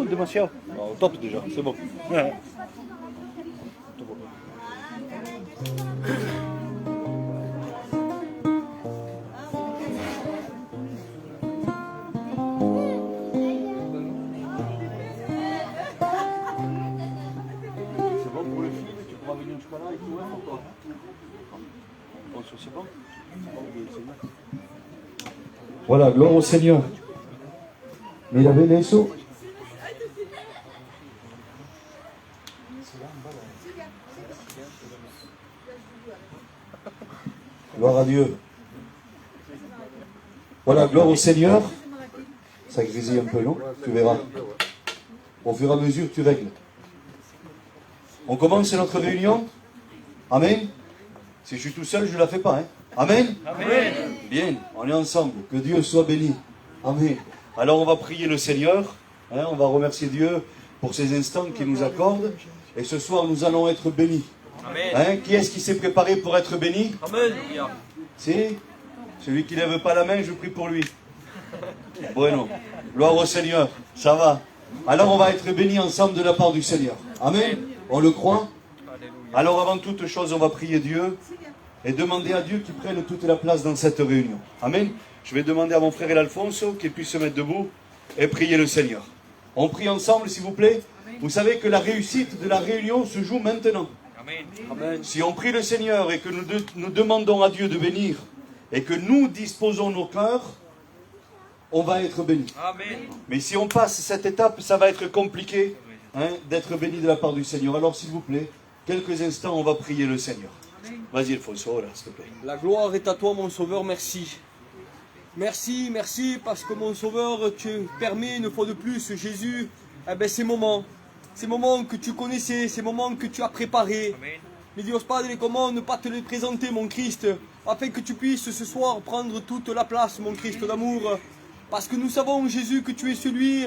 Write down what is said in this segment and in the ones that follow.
No, demasiado. No, top déjà, c'est bon. C'est bon pour le film, tu pourras venir jusqu'à là et tout, hein, pour toi. Bon, c'est bon. Voilà, gloire au Seigneur. Mira, ven eso. Gloire à Dieu. Voilà, gloire au Seigneur. Ça grésille un peu, non? Tu verras. Au fur et à mesure, tu règles. On commence notre réunion. Amen. Si je suis tout seul, je ne la fais pas. Hein. Amen. Amen. Bien, on est ensemble. Que Dieu soit béni. Amen. Alors on va prier le Seigneur. Hein, on va remercier Dieu pour ces instants qu'il nous accorde. Et ce soir, nous allons être bénis. Amen. Hein, qui est-ce qui s'est préparé pour être béni? Amen. Si? Celui qui ne lève pas la main, je prie pour lui. Bueno. Gloire au Seigneur. Ça va. Alors on va être bénis ensemble de la part du Seigneur. Amen. On le croit? Alors avant toute chose, on va prier Dieu et demander à Dieu qu'il prenne toute la place dans cette réunion. Amen. Je vais demander à mon frère Alfonso qu'il puisse se mettre debout et prier le Seigneur. On prie ensemble, s'il vous plaît. Vous savez que la réussite de la réunion se joue maintenant. Amen. Si on prie le Seigneur et que nous demandons à Dieu de bénir et que nous disposons nos cœurs, on va être bénis. Amen. Mais si on passe cette étape, ça va être compliqué d'être béni de la part du Seigneur. Alors s'il vous plaît, quelques instants, on va prier le Seigneur. Vas-y, Alfonso, là, s'il te plaît. La gloire est à toi, mon Sauveur, merci. Merci, merci, parce que mon Sauveur, tu permets une fois de plus, Jésus, ces moments que tu connaissais, ces moments que tu as préparés. Mais Dios Padre, comment ne pas te les présenter, mon Christ, afin que tu puisses ce soir prendre toute la place, mon Christ d'amour. Parce que nous savons, Jésus, que tu es celui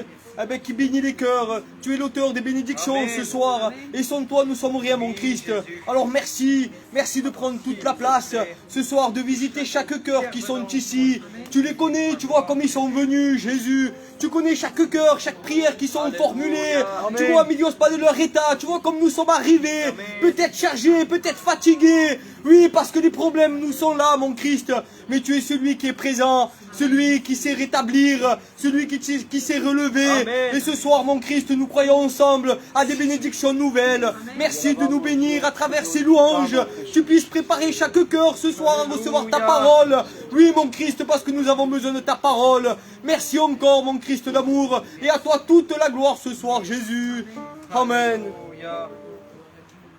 qui bénit les cœurs. Tu es l'auteur des bénédictions ce soir. Et sans toi, nous sommes rien, mon Christ. Alors merci, merci de prendre toute la place ce soir, de visiter chaque cœur qui sont ici. Tu les connais, tu vois comme ils sont venus, Jésus. Tu connais chaque cœur, chaque prière qui sont formulées. Tu vois, mi Dios, pas de leur état. Tu vois comme nous sommes arrivés. Peut-être chargés, peut-être fatigués. Oui, parce que les problèmes nous sont là, mon Christ. Mais tu es celui qui est présent, celui qui sait rétablir, celui qui sait relever. Amen. Et ce soir, mon Christ, nous croyons ensemble à des bénédictions nouvelles. Amen. Merci de nous bénir à travers ces louanges. Tu puisses préparer chaque cœur ce soir à recevoir ta parole. Oui, mon Christ, parce que nous avons besoin de ta parole. Merci encore, mon Christ d'amour. Et à toi toute la gloire ce soir, Jésus. Amen.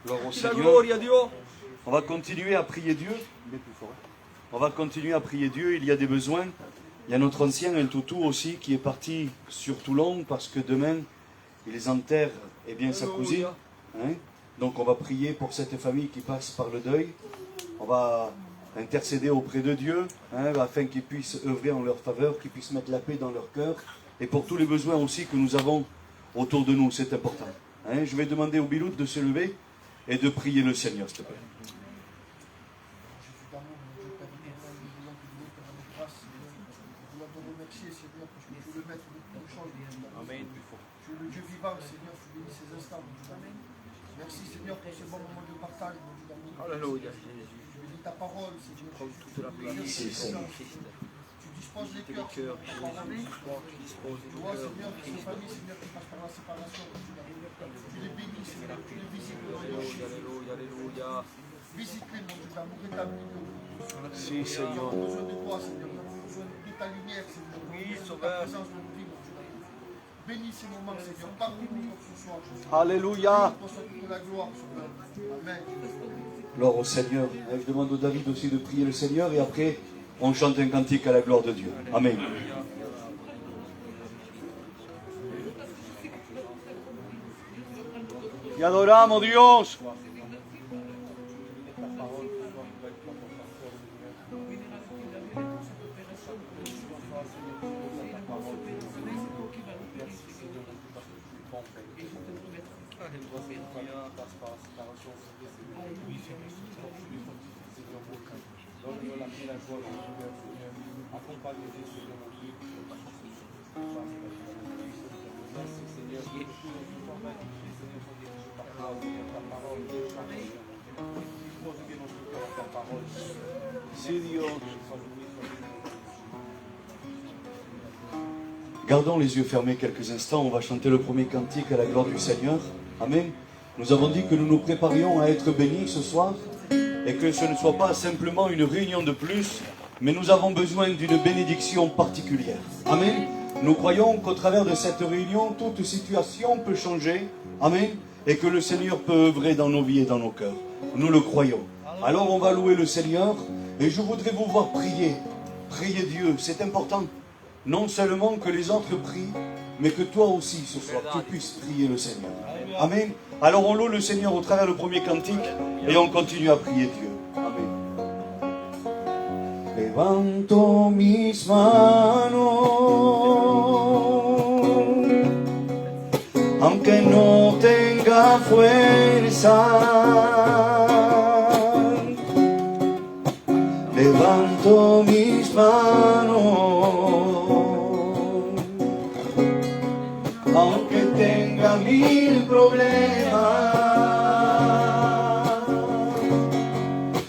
Gloire au Seigneur. On va continuer à prier Dieu. On va continuer à prier Dieu. Il y a des besoins. Il y a notre ancien, El Toutou aussi, qui est parti sur Toulon parce que demain, ils enterrent sa cousine. Hein? Donc on va prier pour cette famille qui passe par le deuil. On va intercéder auprès de Dieu afin qu'ils puissent œuvrer en leur faveur, qu'ils puissent mettre la paix dans leur cœur. Et pour tous les besoins aussi que nous avons autour de nous, c'est important. Hein? Je vais demander au Bilout de se lever et de prier le Seigneur, s'il te plaît. Amen. Tu es le Dieu vivant, Seigneur, tu bénis ces instants. Amen. Merci, Seigneur, pour ce bon moment de partage. Alléluia. Tu bénis ta parole, Seigneur. Tu prends toute la place. Tu disposes les cœurs. Tu disposes les cœurs. Seigneur, pour ces familles, Seigneur, qui passent par la séparation. Tu les bénis, Seigneur. Tu les visites. Alléluia, alléluia. Visite-les, mon Dieu, d'amour établi. Si, Seigneur. Nous avons besoin de toi, Seigneur. Nous avons besoin de ta lumière, Seigneur. Oui, Sauveur. Ta présence de nos vies, mon Dieu. Bénis ces moments, Seigneur, partout ce soir. Alléluia. La gloire, Amen. Gloire au Seigneur. Je demande au David aussi de prier le Seigneur et après, on chante un cantique à la gloire de Dieu. Amen. Y adoramos, Dios. Sí, Dios. Gardons les yeux fermés quelques instants, on va chanter le premier cantique à la gloire du Seigneur. Amen. Nous avons dit que nous nous préparions à être bénis ce soir et que ce ne soit pas simplement une réunion de plus, mais nous avons besoin d'une bénédiction particulière. Amen. Nous croyons qu'au travers de cette réunion, toute situation peut changer. Amen. Et que le Seigneur peut œuvrer dans nos vies et dans nos cœurs. Nous le croyons. Alors on va louer le Seigneur et je voudrais vous voir prier. Prier Dieu, c'est important. Non seulement que les autres prient, mais que toi aussi ce soir tu puisses prier le Seigneur. Amen. Alors on loue le Seigneur au travers du premier cantique et on continue à prier Dieu. Amen. Levanto mis manos, aunque no tenga fuerza. Levanto mis manos, aunque tenga mil problemas.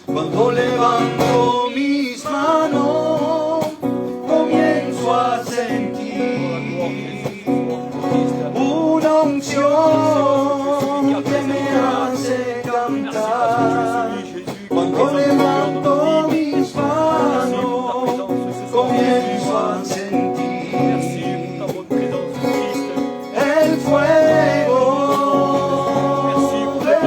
Cuando levanto mis manos, comienzo a sentir una unción que me hace cantar. Cuando levanto mis manos, comienzo a sentir el fuego de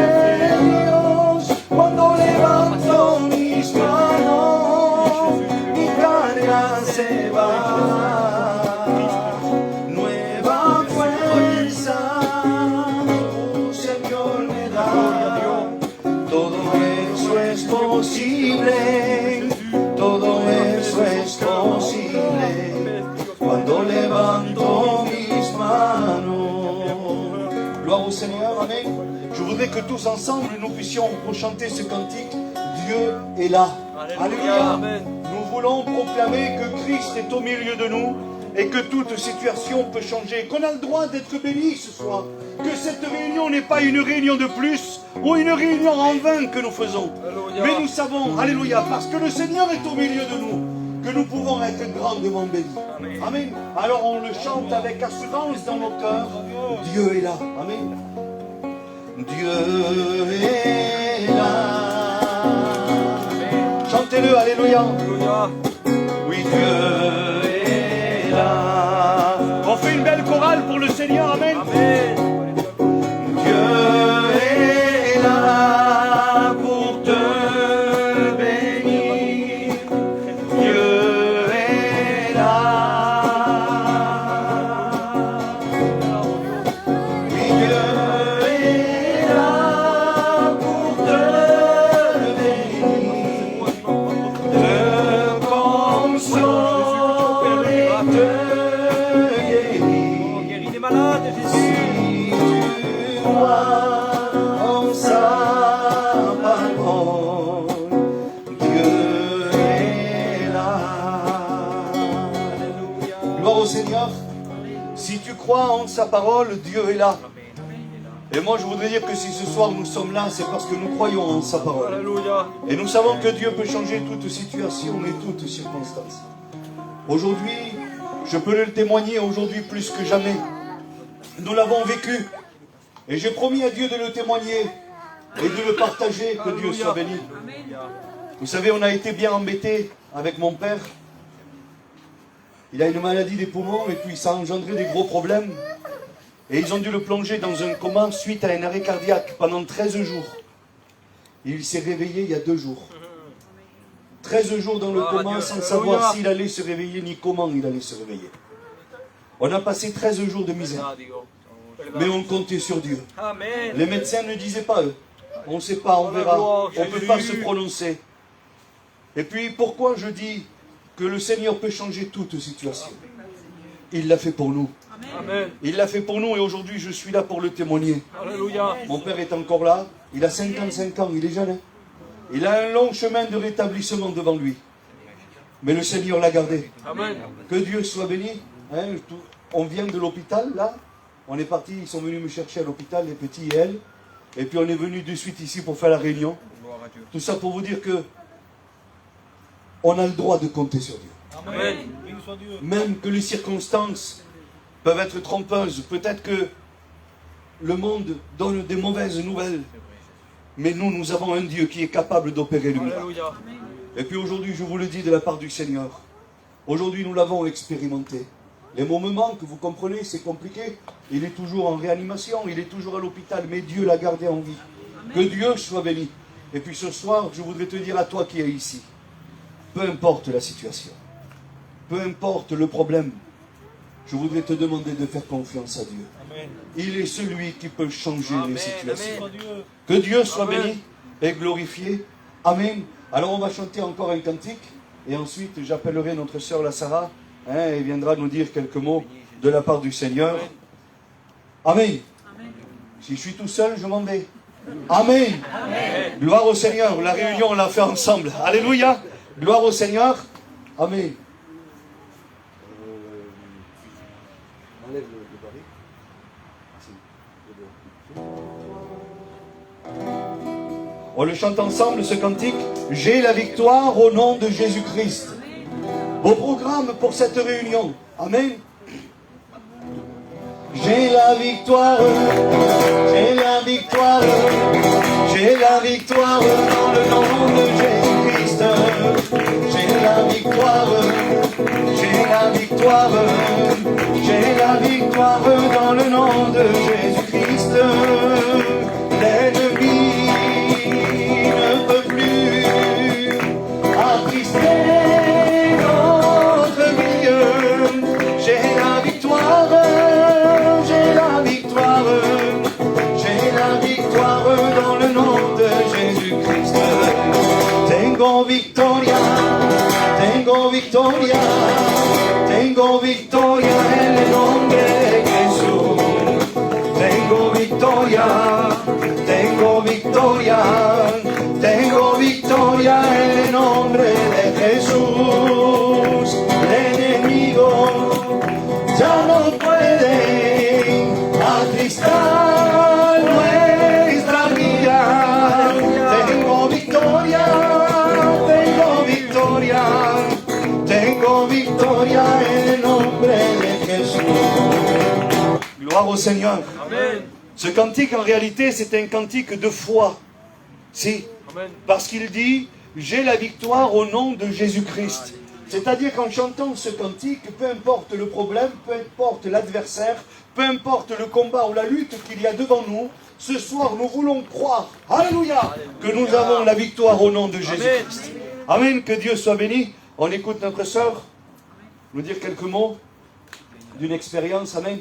Dios. Cuando levanto mis manos, mi carga se va. Nueva fuerza, Señor me da. Todo eso es posible, todo eso es posible, cuando levanto mis manos. Gloire au Seigneur, Amen. Je voudrais que tous ensemble nous puissions rechanter ce cantique. Dieu est là. Alléluia. Nous voulons proclamer que Christ est au milieu de nous et que toute situation peut changer, qu'on a le droit d'être bénis ce soir, que cette réunion n'est pas une réunion de plus ou une réunion en vain que nous faisons. Alléluia. Mais nous savons, alléluia, parce que le Seigneur est au milieu de nous, que nous pouvons être grandement bénis. Amen. Amen. Alors on le chante avec assurance dans nos cœurs. Dieu est là. Amen. Dieu est là. Amen. Chantez-le, alléluia. Alléluia. Oui, Dieu est là. On fait une belle chorale pour le Seigneur. Amen. Amen. Dieu est là pour te bénir. Dieu est là. Oui, Dieu est là pour te bénir, te consoler, te guérir. Guéris les malades, Jésus. En sa parole, Dieu est là. Gloire au Seigneur. Si tu crois en sa parole, Dieu est là. Et moi je voudrais dire que si ce soir nous sommes là, c'est parce que nous croyons en sa parole. Alléluia. Et nous savons que Dieu peut changer toute situation et toute circonstance. Aujourd'hui, je peux le témoigner aujourd'hui plus que jamais. Nous l'avons vécu. Et j'ai promis à Dieu de le témoigner et de le partager, que Dieu soit béni. Vous savez, on a été bien embêtés avec mon père. Il a une maladie des poumons et puis ça a engendré des gros problèmes. Et ils ont dû le plonger dans un coma suite à un arrêt cardiaque pendant 13 jours. Et il s'est réveillé il y a 2 jours. 13 jours dans le coma sans savoir s'il allait se réveiller ni comment il allait se réveiller. On a passé 13 jours de misère. Mais on comptait sur Dieu. Amen. Les médecins ne disaient pas eux. On ne sait pas, on verra. On ne peut pas se prononcer. Et puis pourquoi je dis que le Seigneur peut changer toute situation? Il l'a fait pour nous. Amen. Il l'a fait pour nous et aujourd'hui je suis là pour le témoigner. Alléluia. Mon père est encore là. Il a 55 ans, il est jeune. Hein? Il a un long chemin de rétablissement devant lui. Mais le Seigneur l'a gardé. Amen. Que Dieu soit béni. Hein? On vient de l'hôpital là. On est parti, ils sont venus me chercher à l'hôpital, les petits et elle. Et puis on est venu de suite ici pour faire la réunion. Tout ça pour vous dire que on a le droit de compter sur Dieu. Amen. Même que les circonstances peuvent être trompeuses. Peut-être que le monde donne des mauvaises nouvelles. Mais nous avons un Dieu qui est capable d'opérer le miracle. Alléluia. Et puis aujourd'hui, je vous le dis de la part du Seigneur. Aujourd'hui, nous l'avons expérimenté. Les moments que vous comprenez, c'est compliqué. Il est toujours en réanimation, il est toujours à l'hôpital, mais Dieu l'a gardé en vie. Que Dieu soit béni. Et puis ce soir, je voudrais te dire à toi qui es ici, peu importe la situation, peu importe le problème, je voudrais te demander de faire confiance à Dieu. Amen. Il est celui qui peut changer les situations. Amen. Que Dieu soit Amen. béni et glorifié. Amen. Alors on va chanter encore un cantique et ensuite j'appellerai notre sœur la Sarah. Elle viendra nous dire quelques mots de la part du Seigneur. Amen. Si je suis tout seul, je m'en vais. Amen. Gloire au Seigneur. La réunion, on l'a fait ensemble. Alléluia. Gloire au Seigneur. Amen. Enlève le baril. On le chante ensemble, ce cantique. J'ai la victoire au nom de Jésus-Christ. Au programme pour cette réunion. Amen. J'ai la victoire, j'ai la victoire, j'ai la victoire dans le nom de Jésus-Christ. J'ai la victoire, j'ai la victoire, j'ai la victoire dans le nom de Jésus-Christ. L'ennemi ne peut plus attrister notre vie. J'ai la victoire, j'ai la victoire, j'ai la victoire dans le nom de Jésus-Christ. Tengo victoria, tengo victoria, tengo victoria en el nombre de Jesús. Tengo victoria, tengo victoria, tengo victoria en el nombre de Jesús. El enemigo ya no puede atristar nuestra vida. Tengo victoria, tengo victoria, tengo victoria en el nombre de Jesús. Gloire au Seigneur. Amen. Ce cantique, en réalité, c'est un cantique de foi. Si. Amen. Parce qu'il dit, j'ai la victoire au nom de Jésus-Christ. C'est-à-dire qu'en chantant ce cantique, peu importe le problème, peu importe l'adversaire, peu importe le combat ou la lutte qu'il y a devant nous, ce soir nous voulons croire, alléluia, que nous avons la victoire au nom de Jésus-Christ. Amen, que Dieu soit béni. On écoute notre sœur nous dire quelques mots d'une expérience. Amen.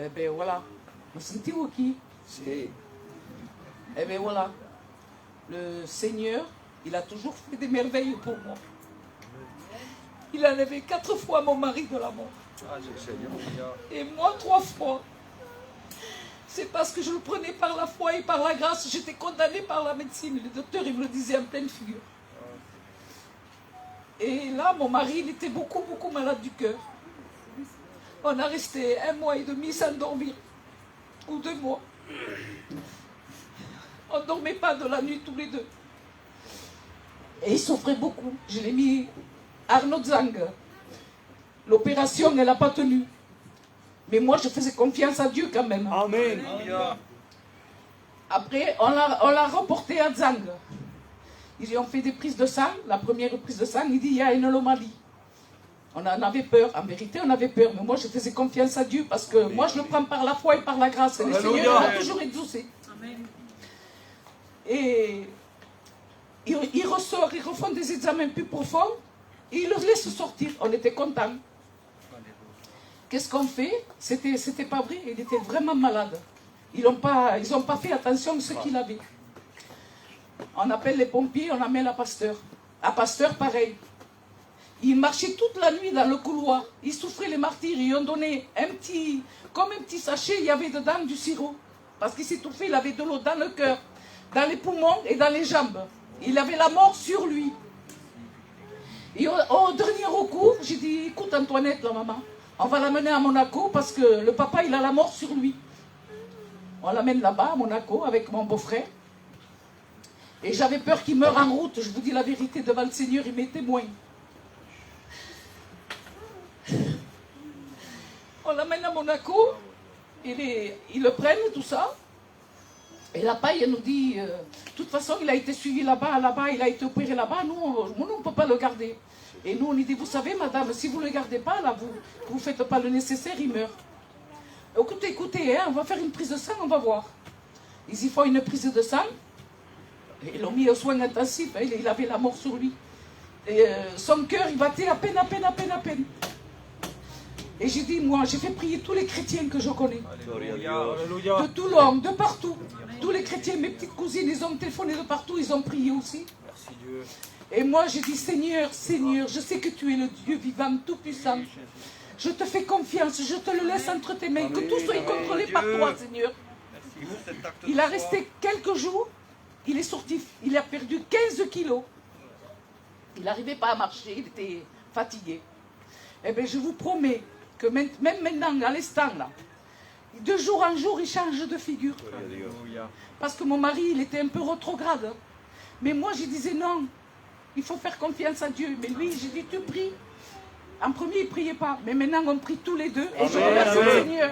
Eh bien voilà, me sentez-vous qui? Eh bien voilà, le Seigneur, il a toujours fait des merveilles pour moi. Il a enlevé 4 fois mon mari de la mort. Et moi 3 fois. C'est parce que je le prenais par la foi et par la grâce. J'étais condamnée par la médecine. Le docteur, il me le disait en pleine figure. Et là, mon mari, il était beaucoup malade du cœur. On a resté 1 mois et demi sans dormir, ou 2 mois. On ne dormait pas de la nuit tous les deux. Et il souffrait beaucoup. Je l'ai mis Arnaud Zang. L'opération, elle n'a pas tenu. Mais moi, je faisais confiance à Dieu quand même. Amen. Après, on l'a reporté à Zang. Ils lui ont fait des prises de sang. La première prise de sang, il dit, il y a une anomalie. On en avait peur, en vérité on avait peur, mais moi je faisais confiance à Dieu parce que moi je le prends par la foi et par la grâce. Et le Seigneur m'a toujours exaucé. Amen. Et il ressort, ils refont des examens plus profonds et ils le laissent sortir. On était contents. Qu'est-ce qu'on fait? C'était pas vrai, il était vraiment malade. Ils n'ont pas fait attention à ce qu'il avait. On appelle les pompiers, on amène à Pasteur. À Pasteur, pareil. Il marchait toute la nuit dans le couloir. Il souffrait les martyrs. Ils lui ont donné comme un petit sachet, il y avait dedans du sirop. Parce qu'il s'étouffait, il avait de l'eau dans le cœur, dans les poumons et dans les jambes. Il avait la mort sur lui. Et au dernier recours, j'ai dit, écoute Antoinette, la maman, on va l'amener à Monaco parce que le papa, il a la mort sur lui. On l'amène là-bas, à Monaco, avec mon beau-frère. Et j'avais peur qu'il meure en route. Je vous dis la vérité, devant le Seigneur, il m'est témoin. On l'amène à Monaco. Ils le prennent, tout ça. Et la paille, elle nous dit, de toute façon, il a été suivi là-bas, il a été opéré là-bas. Nous, on ne peut pas le garder. Et nous, on lui dit, vous savez, madame, si vous ne le gardez pas, là, vous ne faites pas le nécessaire, il meurt. Écoutez, hein, on va faire une prise de sang, on va voir. Ils y font une prise de sang. Et ils l'ont mis aux soins intensifs, hein, il avait la mort sur lui. Et son cœur, il battait à peine. Et j'ai dit, moi, j'ai fait prier tous les chrétiens que je connais. Alléluia. De Toulon, de partout. Tous les chrétiens, mes petites cousines, ils ont téléphoné de partout, ils ont prié aussi. Merci Dieu. Et moi, j'ai dit, Seigneur, je sais que tu es le Dieu vivant, tout-puissant. Je te fais confiance, je te le laisse entre tes mains, que tout soit contrôlé par toi, Seigneur. Il a resté quelques jours, il est sorti, il a perdu 15 kilos. Il n'arrivait pas à marcher, il était fatigué. Eh bien, je vous promets que même maintenant, à l'instant, là, de jour en jour, il change de figure. Alléluia. Parce que mon mari, il était un peu rétrograde. Mais moi, je disais non, il faut faire confiance à Dieu. Mais lui, j'ai dit, tu pries. En premier, il ne priait pas. Mais maintenant, on prie tous les deux. Et je remercie le Seigneur.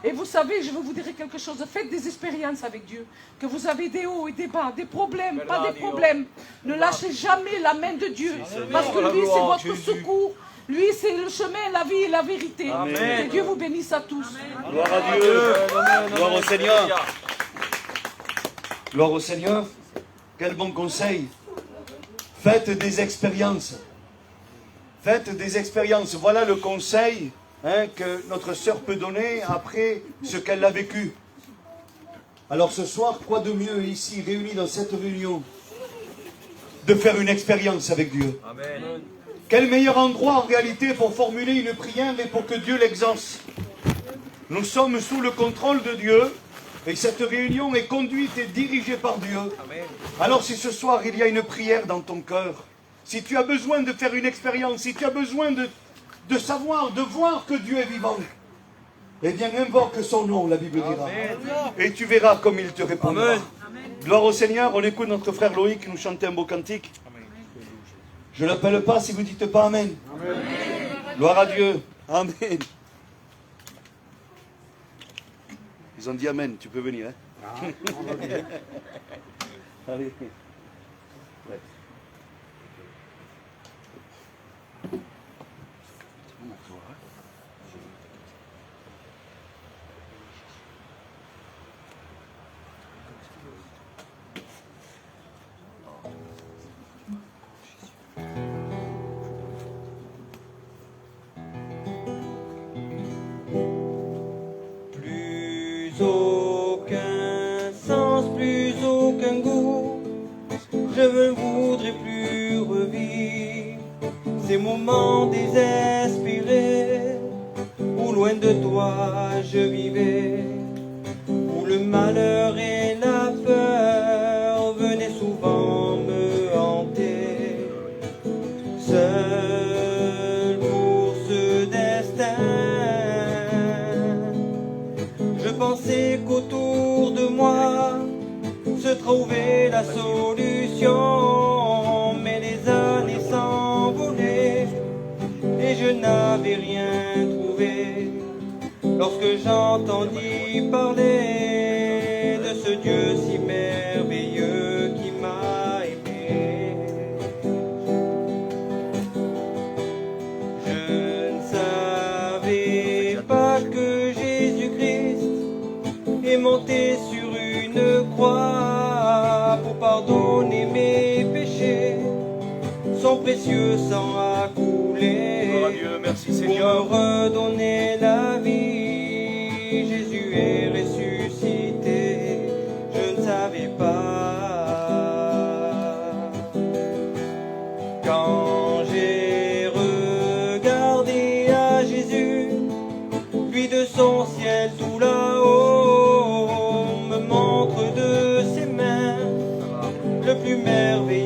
Et vous savez, je vais vous dire quelque chose. Faites des expériences avec Dieu. Que vous avez des hauts et des bas, des problèmes, pas des problèmes. Ne lâchez jamais la main de Dieu. Parce que lui, c'est votre secours. Lui, c'est le chemin, la vie et la vérité. Amen. Que Dieu vous bénisse à tous. Gloire à Dieu. Gloire au Seigneur. Gloire au Seigneur. Quel bon conseil. Faites des expériences. Faites des expériences. Voilà le conseil que notre sœur peut donner après ce qu'elle a vécu. Alors ce soir, quoi de mieux ici, réunis dans cette réunion, de faire une expérience avec Dieu. Amen. Quel meilleur endroit en réalité pour formuler une prière et pour que Dieu l'exauce. Nous sommes sous le contrôle de Dieu et cette réunion est conduite et dirigée par Dieu. Amen. Alors si ce soir il y a une prière dans ton cœur, si tu as besoin de faire une expérience, si tu as besoin de savoir, de voir que Dieu est vivant, eh bien invoque son nom, la Bible dira. Et tu verras comme il te répondra. Amen. Gloire au Seigneur, on écoute notre frère Loïc nous chanter un beau cantique. Je ne l'appelle pas si vous ne dites pas Amen. Amen. Gloire à Dieu. Amen. Ils ont dit Amen, tu peux venir. Hein? Allez. Ouais. Aucun sens, plus aucun goût, je ne voudrais plus revivre ces moments désespérés où loin de toi je vivais, où le malheur et la peur venaient souvent me hanter, seul pour ce destin. Je pensais qu'autour de moi se trouvait la solution, mais les années s'envolaient et je n'avais rien trouvé. Lorsque j'entendis parler de ce Dieu si merveilleux qui m'a aimé, je ne savais pas que Jésus-Christ est monté sur une croix pour pardonner mes péchés. Son précieux sang a coulé. Gloire à Dieu, merci Pour Seigneur. me redonner la vie, Jésus est ressuscité. Je ne savais pas. Quand j'ai regardé à Jésus, lui de son ciel tout là-haut, me montre de ses mains le plus merveilleux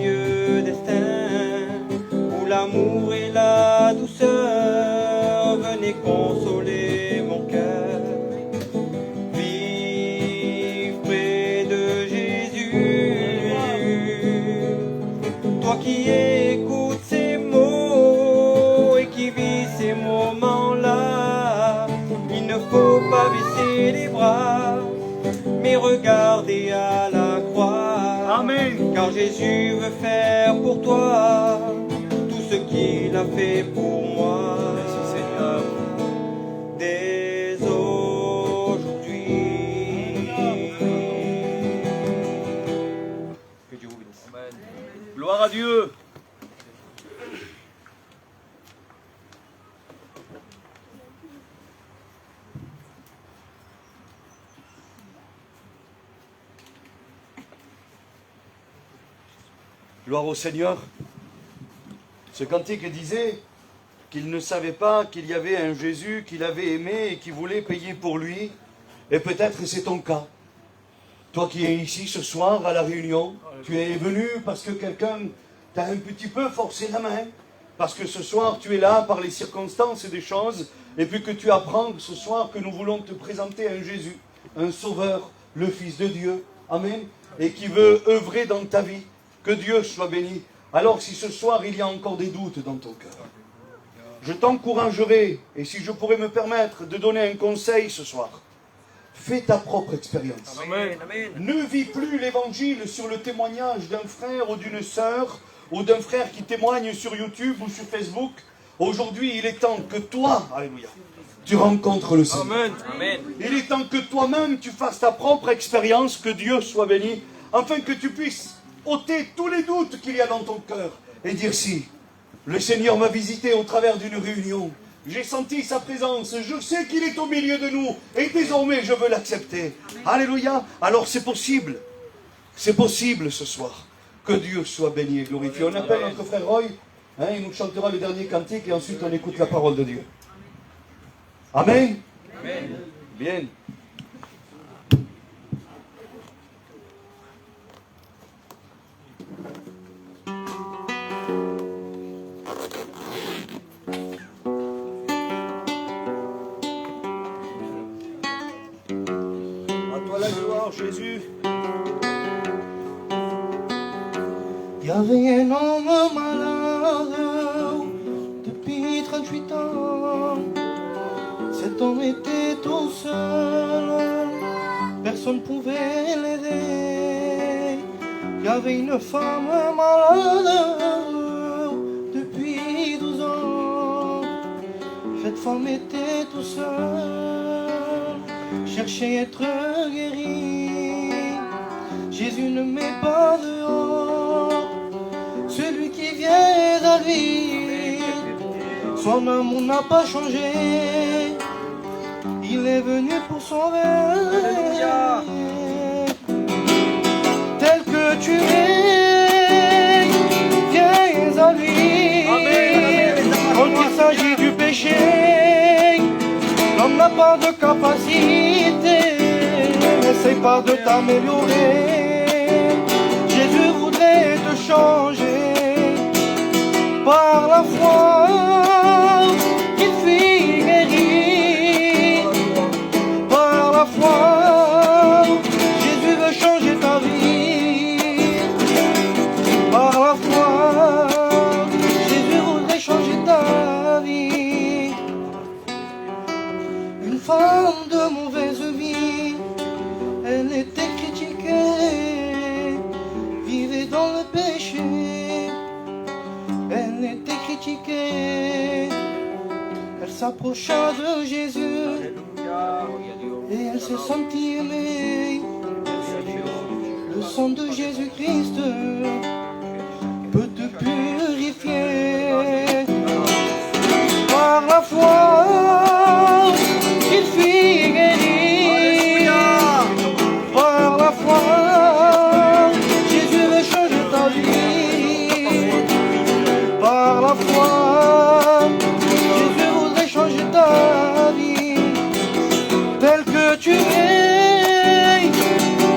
toi qui écoutes ces mots et qui vis ces moments-là, il ne faut pas baisser les bras, mais regarder à la croix. Amen. Car Jésus veut faire pour toi tout ce qu'il a fait pour moi. Merci Seigneur. Dès aujourd'hui. Que Dieu vous bénisse. Amen. Gloire à Dieu. Gloire au Seigneur. Ce cantique disait qu'il ne savait pas qu'il y avait un Jésus qu'il avait aimé et qui voulait payer pour lui. Et peut-être c'est ton cas. Toi qui es ici ce soir à la réunion, tu es venu parce que quelqu'un t'a un petit peu forcé la main. Parce que ce soir tu es là par les circonstances des choses. Et puis que tu apprends ce soir que nous voulons te présenter un Jésus, un Sauveur, le Fils de Dieu. Amen. Et qui veut œuvrer dans ta vie. Que Dieu soit béni. Alors si ce soir il y a encore des doutes dans ton cœur, je t'encouragerai, et si je pourrais me permettre de donner un conseil ce soir, fais ta propre expérience. Amen. Ne vis plus l'évangile sur le témoignage d'un frère ou d'une sœur, ou d'un frère qui témoigne sur YouTube ou sur Facebook. Aujourd'hui, il est temps que toi, alléluia, tu rencontres le Seigneur. Amen. Amen. Il est temps que toi-même tu fasses ta propre expérience, que Dieu soit béni, afin que tu puisses ôter tous les doutes qu'il y a dans ton cœur et dire si le Seigneur m'a visité au travers d'une réunion, j'ai senti sa présence, je sais qu'il est au milieu de nous et désormais je veux l'accepter. Alléluia. Alors c'est possible ce soir. Que Dieu soit béni et glorifié. On appelle notre frère Roy, il nous chantera le dernier cantique et ensuite on écoute la parole de Dieu. Amen. Amen. Bien. À toi la gloire, Jésus. Il y avait un homme malade depuis 38 ans. Cet homme était tout seul, personne ne pouvait l'aider. Il y avait une femme malade depuis 12 ans. Cette femme était tout seule, cherchait à être guérie. Jésus ne met pas dehors celui qui vient à lui. Son amour n'a pas changé, il est venu pour sauver. Tel que tu es, viens à lui. Quand il s'agit du péché, l'homme n'a pas de capacité. N'essaie pas de t'améliorer. Jésus voudrait te changer par la foi qu'il fit guérir. Par la foi, Jésus veut changer ta vie. Par la foi, Jésus voudrait changer ta vie. Une femme de mauvaise vie, elle était critiquée, vivait dans le péché. Elle était critiquée, elle s'approcha de Jésus et elle se sentit aimée. Le sang de Jésus-Christ peut te purifier. Par la foi, il fit guérir. Par la foi, Jésus veut changer ta vie. Par la foi, Jésus voudrait changer ta vie. Tel que tu es,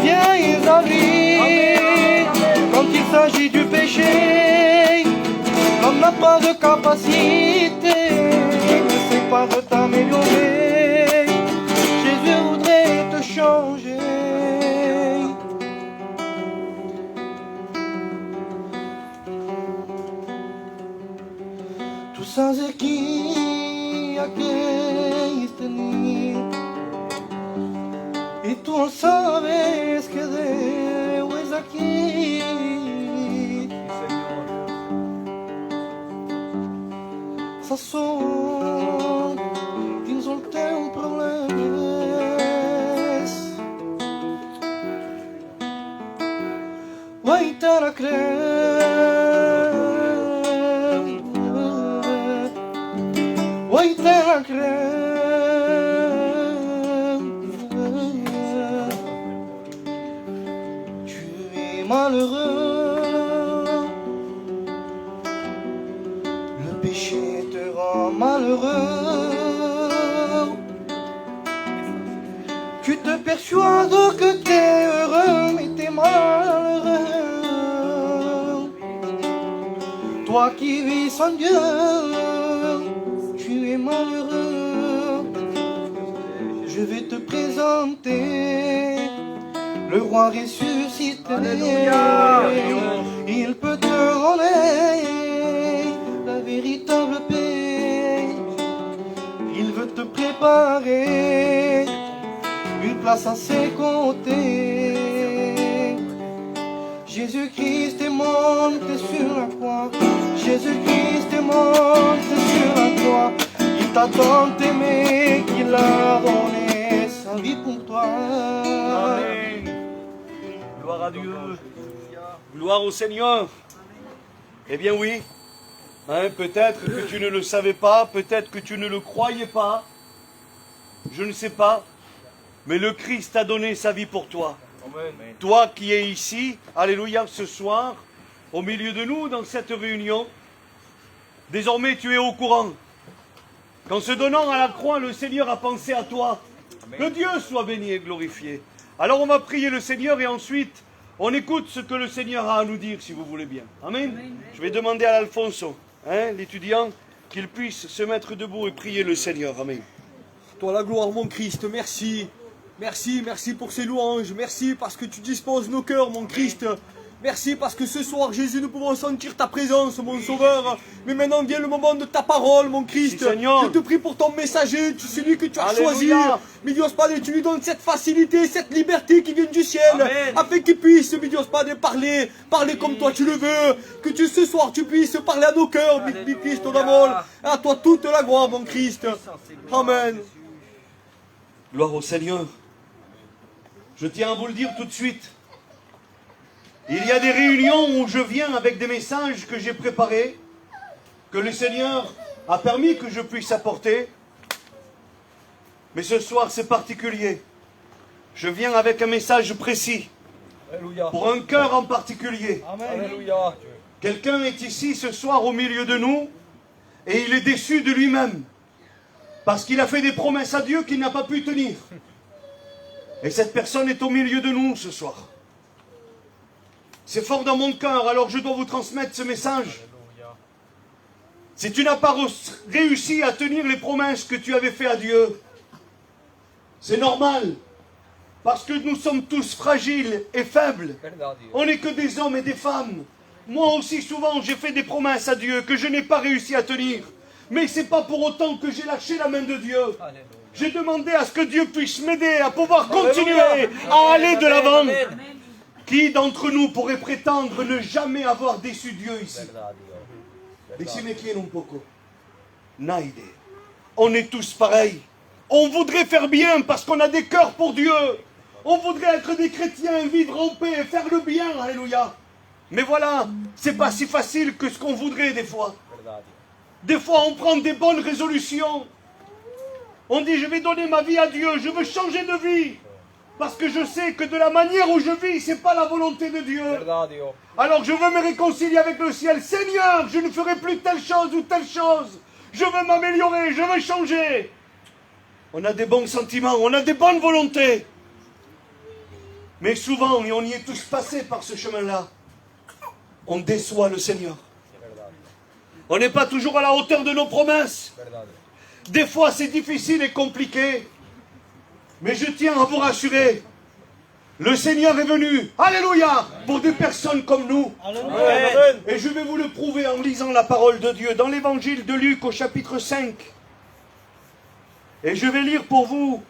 viens à lui. Quand il s'agit du péché, l'homme n'a pas de capacité. N'essaie pas de t'améliorer. Jésus voudrait te changer. Tu sabes aqui a quem tenho, e tu sabes que Deus aqui. Só sou dins el teu problemes. Vai ter a crer, vai ter a crer. Tu es malheureux, le péché te rend malheureux. Tu te persuades que t'es heureux, mais t'es malheureux. Toi qui vis sans Dieu, tu es malheureux. Je vais te présenter le roi ressuscité. Il peut te donner la véritable paix. Il veut te préparer une place à ses côtés. Jésus-Christ est monté sur la croix. Jésus-Christ est monté sur la croix. Il t'a tant aimé qu'il a donné sa vie pour toi. Amen. Gloire à Dieu. Gloire au Seigneur. Eh bien oui, hein, peut-être que tu ne le savais pas, peut-être que tu ne le croyais pas, je ne sais pas, mais le Christ a donné sa vie pour toi. Amen. Toi qui es ici, alléluia, ce soir, au milieu de nous, dans cette réunion, désormais tu es au courant qu'en se donnant à la croix, le Seigneur a pensé à toi. Amen. Que Dieu soit béni et glorifié. Alors on va prier le Seigneur et ensuite on écoute ce que le Seigneur a à nous dire, si vous voulez bien. Amen. Amen. Je vais demander à l'Alfonso, hein, l'étudiant, qu'il puisse se mettre debout et prier le Seigneur. Amen. Toi la gloire, mon Christ, merci. Merci, merci pour ces louanges. Merci parce que tu disposes nos cœurs, mon Christ. Merci parce que ce soir, Jésus, nous pouvons sentir ta présence, mon Sauveur. Mais maintenant vient le moment de ta parole, mon Christ. Si, Seigneur. Je te prie pour ton messager, celui que tu as Alléluia. choisi. Mais Dios Padre, tu lui donnes cette facilité, cette liberté qui vient du ciel. Amen. Afin qu'il puisse, mais Dios Padre, parler comme toi tu le veux. Que ce soir, tu puisses parler à nos cœurs, mi Cristo d'amor. À toi toute la gloire, mon Christ. Amen. Gloire au Seigneur. Je tiens à vous le dire tout de suite. Il y a des réunions où je viens avec des messages que j'ai préparés, que le Seigneur a permis que je puisse apporter. Mais ce soir, c'est particulier. Je viens avec un message précis, Alléluia. pour un cœur en particulier. Amen. Alléluia. Quelqu'un est ici ce soir au milieu de nous, et il est déçu de lui-même, parce qu'il a fait des promesses à Dieu qu'il n'a pas pu tenir. Et cette personne est au milieu de nous ce soir. C'est fort dans mon cœur, alors je dois vous transmettre ce message. Si tu n'as pas réussi à tenir les promesses que tu avais faites à Dieu, c'est normal. Parce que nous sommes tous fragiles et faibles. On n'est que des hommes et des femmes. Moi aussi souvent j'ai fait des promesses à Dieu que je n'ai pas réussi à tenir. Mais ce n'est pas pour autant que j'ai lâché la main de Dieu. J'ai demandé à ce que Dieu puisse m'aider à pouvoir continuer à aller de l'avant. Qui d'entre nous pourrait prétendre ne jamais avoir déçu Dieu ici? On est tous pareils. On voudrait faire bien parce qu'on a des cœurs pour Dieu. On voudrait être des chrétiens, vivre en paix et faire le bien. Alléluia. Mais voilà, c'est pas si facile que ce qu'on voudrait des fois. Des fois, on prend des bonnes résolutions. On dit, je vais donner ma vie à Dieu, je veux changer de vie. Parce que je sais que de la manière où je vis, ce n'est pas la volonté de Dieu. Alors je veux me réconcilier avec le ciel. Seigneur, je ne ferai plus telle chose ou telle chose. Je veux m'améliorer, je veux changer. On a des bons sentiments, on a des bonnes volontés. Mais souvent, et on y est tous passés par ce chemin-là, on déçoit le Seigneur. On n'est pas toujours à la hauteur de nos promesses. Des fois, c'est difficile et compliqué. Mais je tiens à vous rassurer, Le Seigneur est venu, alléluia, pour des personnes comme nous. Et je vais vous le prouver en lisant la parole de Dieu dans l'évangile de Luc au chapitre 5. Et je vais lire pour vous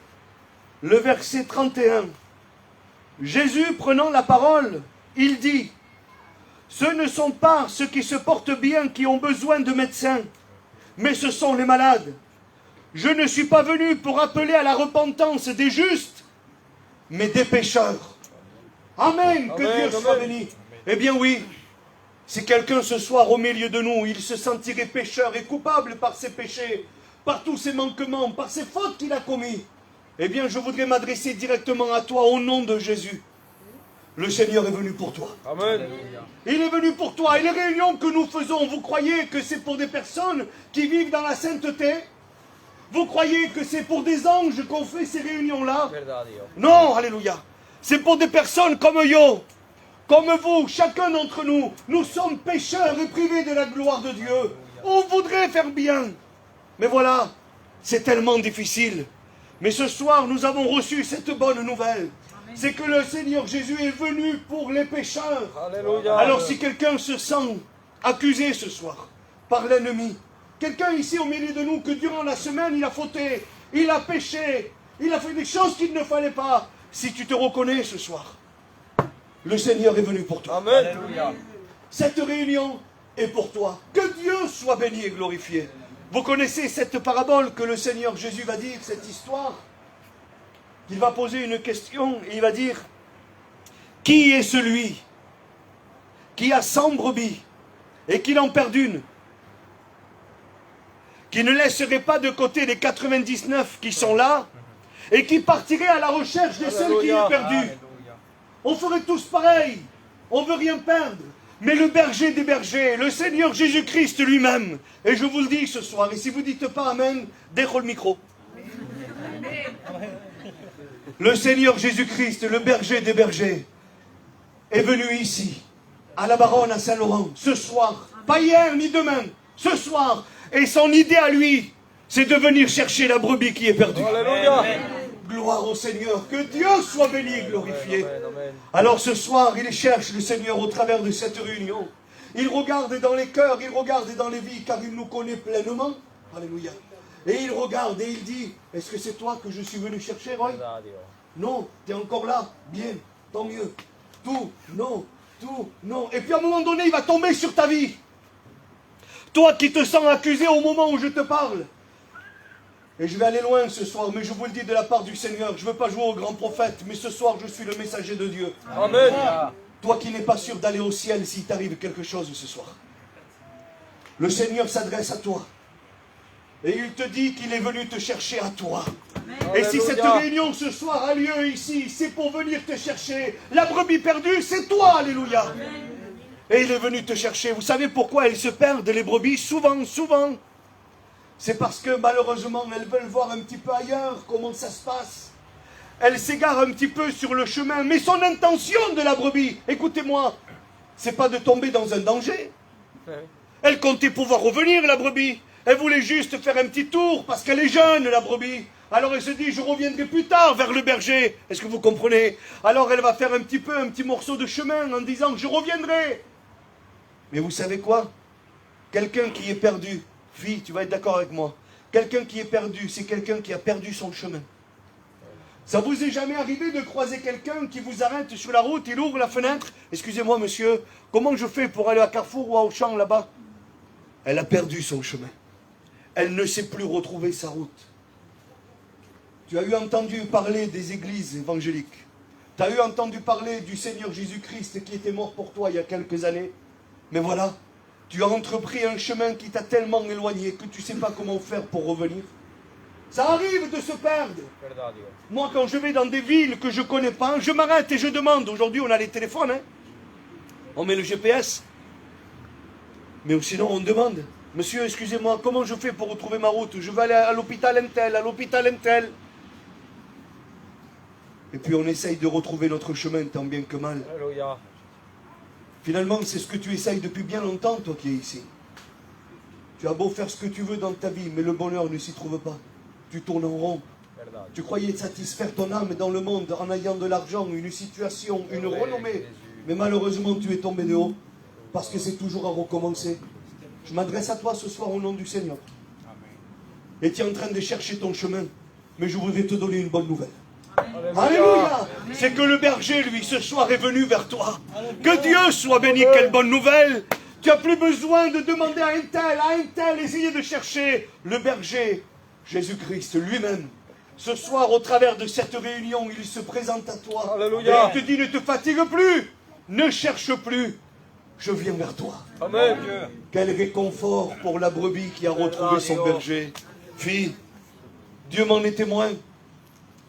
le verset 31. Jésus prenant la parole, il dit, « Ce ne sont pas ceux qui se portent bien qui ont besoin de médecins, mais ce sont les malades. Je ne suis pas venu pour appeler à la repentance des justes, mais des pécheurs. » Amen, que Dieu soit béni. Eh bien oui, si quelqu'un ce soir au milieu de nous, il se sentirait pécheur et coupable par ses péchés, par tous ses manquements, par ses fautes qu'il a commis, eh bien je voudrais m'adresser directement à toi au nom de Jésus. Le Seigneur est venu pour toi. Amen. Il est venu pour toi. Et les réunions que nous faisons, vous croyez que c'est pour des personnes qui vivent dans la sainteté? Vous croyez que c'est pour des anges qu'on fait ces réunions-là? Non, alléluia. C'est pour des personnes comme Yo, comme vous, chacun d'entre nous. Nous sommes pécheurs et privés de la gloire de Dieu. On voudrait faire bien. Mais voilà, c'est tellement difficile. Mais ce soir, nous avons reçu cette bonne nouvelle. C'est que le Seigneur Jésus est venu pour les pécheurs. Alléluia. Alors si quelqu'un se sent accusé ce soir par l'ennemi, quelqu'un ici au milieu de nous que durant la semaine il a fauté, il a péché, il a fait des choses qu'il ne fallait pas, si tu te reconnais ce soir, le Seigneur est venu pour toi. Amen. Cette réunion est pour toi. Que Dieu soit béni et glorifié. Vous connaissez cette parabole que le Seigneur Jésus va dire, cette histoire? Il va poser une question et il va dire, qui est celui qui a 100 brebis et qui en perd une, qui ne laisserait pas de côté les 99 qui sont là et qui partirait à la recherche de celle qui est perdue? On ferait tous pareil, on ne veut rien perdre. Mais le berger des bergers, le Seigneur Jésus-Christ lui-même, et je vous le dis ce soir, et si vous ne dites pas Amen, déroule le micro. Le Seigneur Jésus-Christ, le berger des bergers, est venu ici, à la Baronne, à Saint-Laurent, ce soir, pas hier ni demain, ce soir, et son idée à lui, c'est de venir chercher la brebis qui est perdue. Alléluia. Gloire au Seigneur, que Dieu soit béni et glorifié. Alors ce soir, il cherche le Seigneur au travers de cette réunion. Il regarde dans les cœurs, il regarde dans les vies, car il nous connaît pleinement. Alléluia. Et il regarde et il dit, est-ce que c'est toi que je suis venu chercher, Roy? Non, tu es encore là. Bien, tant mieux. Tout, non. Et puis à un moment donné, il va tomber sur ta vie. Toi qui te sens accusé au moment où je te parle. Et je vais aller loin ce soir, mais je vous le dis de la part du Seigneur, je ne veux pas jouer au grand prophète, mais ce soir je suis le messager de Dieu. Amen. Toi qui n'es pas sûr d'aller au ciel s'il t'arrive quelque chose ce soir. Le Seigneur s'adresse à toi. Et il te dit qu'il est venu te chercher à toi. Et si cette réunion ce soir a lieu ici, c'est pour venir te chercher. La brebis perdue, c'est toi, alléluia. Et il est venu te chercher. Vous savez pourquoi elles se perdent, les brebis? Souvent. C'est parce que malheureusement, elles veulent voir un petit peu ailleurs comment ça se passe. Elles s'égarent un petit peu sur le chemin. Mais son intention de la brebis, écoutez-moi, c'est pas de tomber dans un danger. Elle comptait pouvoir revenir, la brebis. Elle voulait juste faire un petit tour parce qu'elle est jeune, la brebis. Alors elle se dit, je reviendrai plus tard vers le berger. Est-ce que vous comprenez? Alors elle va faire un petit morceau de chemin en disant, je reviendrai. Mais vous savez quoi? Quelqu'un qui est perdu, fille, tu vas être d'accord avec moi. Quelqu'un qui est perdu, c'est quelqu'un qui a perdu son chemin. Ça vous est jamais arrivé de croiser quelqu'un qui vous arrête sur la route, il ouvre la fenêtre. Excusez-moi monsieur, comment je fais pour aller à Carrefour ou à Auchan là-bas? Elle a perdu son chemin. Elle ne sait plus retrouver sa route. Tu as eu entendu parler des églises évangéliques. Tu as eu entendu parler du Seigneur Jésus-Christ qui était mort pour toi il y a quelques années. Mais voilà, tu as entrepris un chemin qui t'a tellement éloigné que tu ne sais pas comment faire pour revenir. Ça arrive de se perdre. Moi, quand je vais dans des villes que je ne connais pas, je m'arrête et je demande. Aujourd'hui, on a les téléphones. Hein. On met le GPS. Mais sinon, on demande. Monsieur, excusez-moi, comment je fais pour retrouver ma route? Je vais aller à l'hôpital Intel, à l'hôpital Intel. Et puis on essaye de retrouver notre chemin, tant bien que mal. Alléluia. Finalement, c'est ce que tu essayes depuis bien longtemps, toi qui es ici. Tu as beau faire ce que tu veux dans ta vie, mais le bonheur ne s'y trouve pas. Tu tournes en rond. Tu croyais satisfaire ton âme dans le monde en ayant de l'argent, une situation, une renommée. Mais malheureusement, tu es tombé de haut parce que c'est toujours à recommencer. Je m'adresse à toi ce soir au nom du Seigneur. Et tu es en train de chercher ton chemin. Mais je voudrais te donner une bonne nouvelle. Alléluia! C'est que le berger, lui, ce soir est venu vers toi. Que Dieu soit béni, quelle bonne nouvelle! Tu n'as plus besoin de demander à un tel, essayer de chercher. Le berger, Jésus-Christ lui-même, ce soir, au travers de cette réunion, il se présente à toi. Alléluia. Et il te dit, ne te fatigue plus, ne cherche plus, je viens vers toi. Amen. Quel réconfort pour la brebis qui a retrouvé son berger. Fille, Dieu m'en est témoin.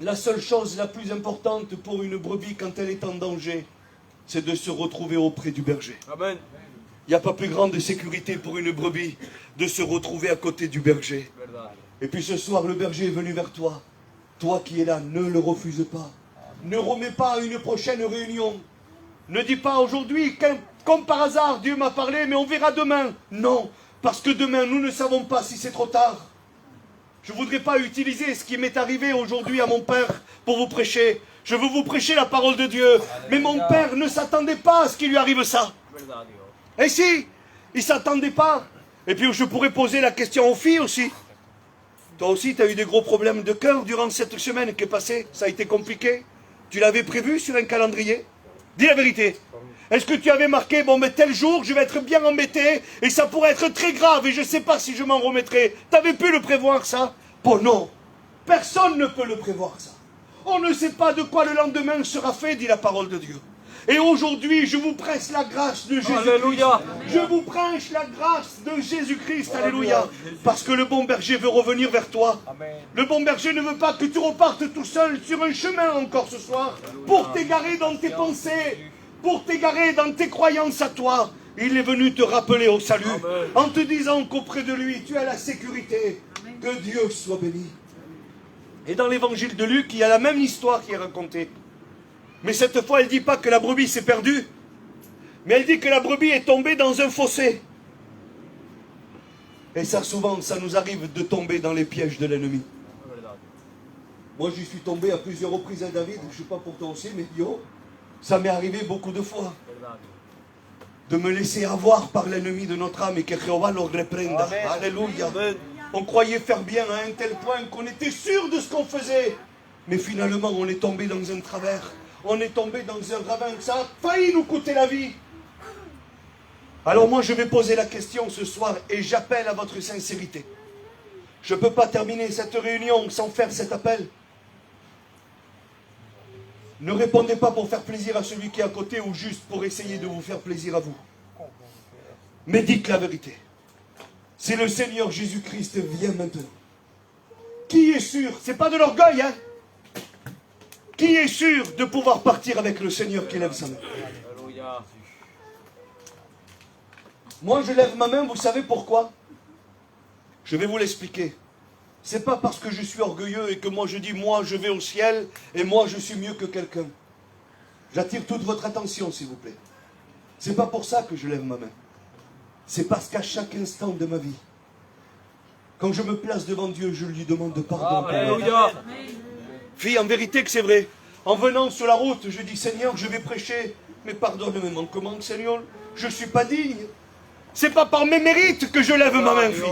La seule chose la plus importante pour une brebis quand elle est en danger, c'est de se retrouver auprès du berger. Amen. Il n'y a pas plus grande sécurité pour une brebis de se retrouver à côté du berger. Et puis ce soir, le berger est venu vers toi. Toi qui es là, ne le refuse pas. Ne remets pas à une prochaine réunion. Ne dis pas aujourd'hui, comme par hasard, Dieu m'a parlé, mais on verra demain. Non, parce que demain, nous ne savons pas si c'est trop tard. Je ne voudrais pas utiliser ce qui m'est arrivé aujourd'hui à mon père pour vous prêcher. Je veux vous prêcher la parole de Dieu. Mais mon père ne s'attendait pas à ce qu'il lui arrive ça. Et si, il ne s'attendait pas. Et puis je pourrais poser la question aux filles aussi. Toi aussi, tu as eu des gros problèmes de cœur durant cette semaine qui est passée. Ça a été compliqué. Tu l'avais prévu sur un calendrier? Dis la vérité. Est-ce que tu avais marqué, bon, mais tel jour, je vais être bien embêté et ça pourrait être très grave et je ne sais pas si je m'en remettrai. Tu avais pu le prévoir, ça? Bon, non. Personne ne peut le prévoir, ça. On ne sait pas de quoi le lendemain sera fait, dit la parole de Dieu. Et aujourd'hui, je vous prêche la grâce de Jésus-Christ. Alléluia. Je vous prêche la grâce de Jésus-Christ. Alléluia. Parce que le bon berger veut revenir vers toi. Amen. Le bon berger ne veut pas que tu repartes tout seul sur un chemin encore ce soir pour t'égarer dans tes pensées, pour t'égarer dans tes croyances à toi. Il est venu te rappeler au salut en te disant qu'auprès de lui, tu as la sécurité. Que Dieu soit béni. Et dans l'évangile de Luc, il y a la même histoire qui est racontée. Mais cette fois, elle ne dit pas que la brebis s'est perdue, mais elle dit que la brebis est tombée dans un fossé. Et ça, souvent, ça nous arrive de tomber dans les pièges de l'ennemi. Moi, j'y suis tombé à plusieurs reprises, David, je ne sais pas pour toi aussi, mais yo, ça m'est arrivé beaucoup de fois. De me laisser avoir par l'ennemi de notre âme et que Jéhovah le reprenda. Alléluia. On croyait faire bien à un tel point qu'on était sûr de ce qu'on faisait. Mais finalement, on est tombé dans un travers. On est tombé dans un ravin. Ça a failli nous coûter la vie. Alors moi, je vais poser la question ce soir et j'appelle à votre sincérité. Je ne peux pas terminer cette réunion sans faire cet appel. Ne répondez pas pour faire plaisir à celui qui est à côté ou juste pour essayer de vous faire plaisir à vous. Mais dites la vérité. Si le Seigneur Jésus-Christ vient maintenant, qui est sûr, c'est pas de l'orgueil, hein? Qui est sûr de pouvoir partir avec le Seigneur qui lève sa main? Moi, je lève ma main, vous savez pourquoi? Je vais vous l'expliquer. C'est pas parce que je suis orgueilleux et que moi je dis, moi je vais au ciel et moi je suis mieux que quelqu'un. J'attire toute votre attention, s'il vous plaît. C'est pas pour ça que je lève ma main. C'est parce qu'à chaque instant de ma vie, quand je me place devant Dieu, je lui demande pardon. Alléluia. Fille, en vérité que c'est vrai. En venant sur la route, je dis, Seigneur, je vais prêcher, mais pardonne mes manquements, Seigneur, je ne suis pas digne. C'est pas par mes mérites que je lève ma main, fille.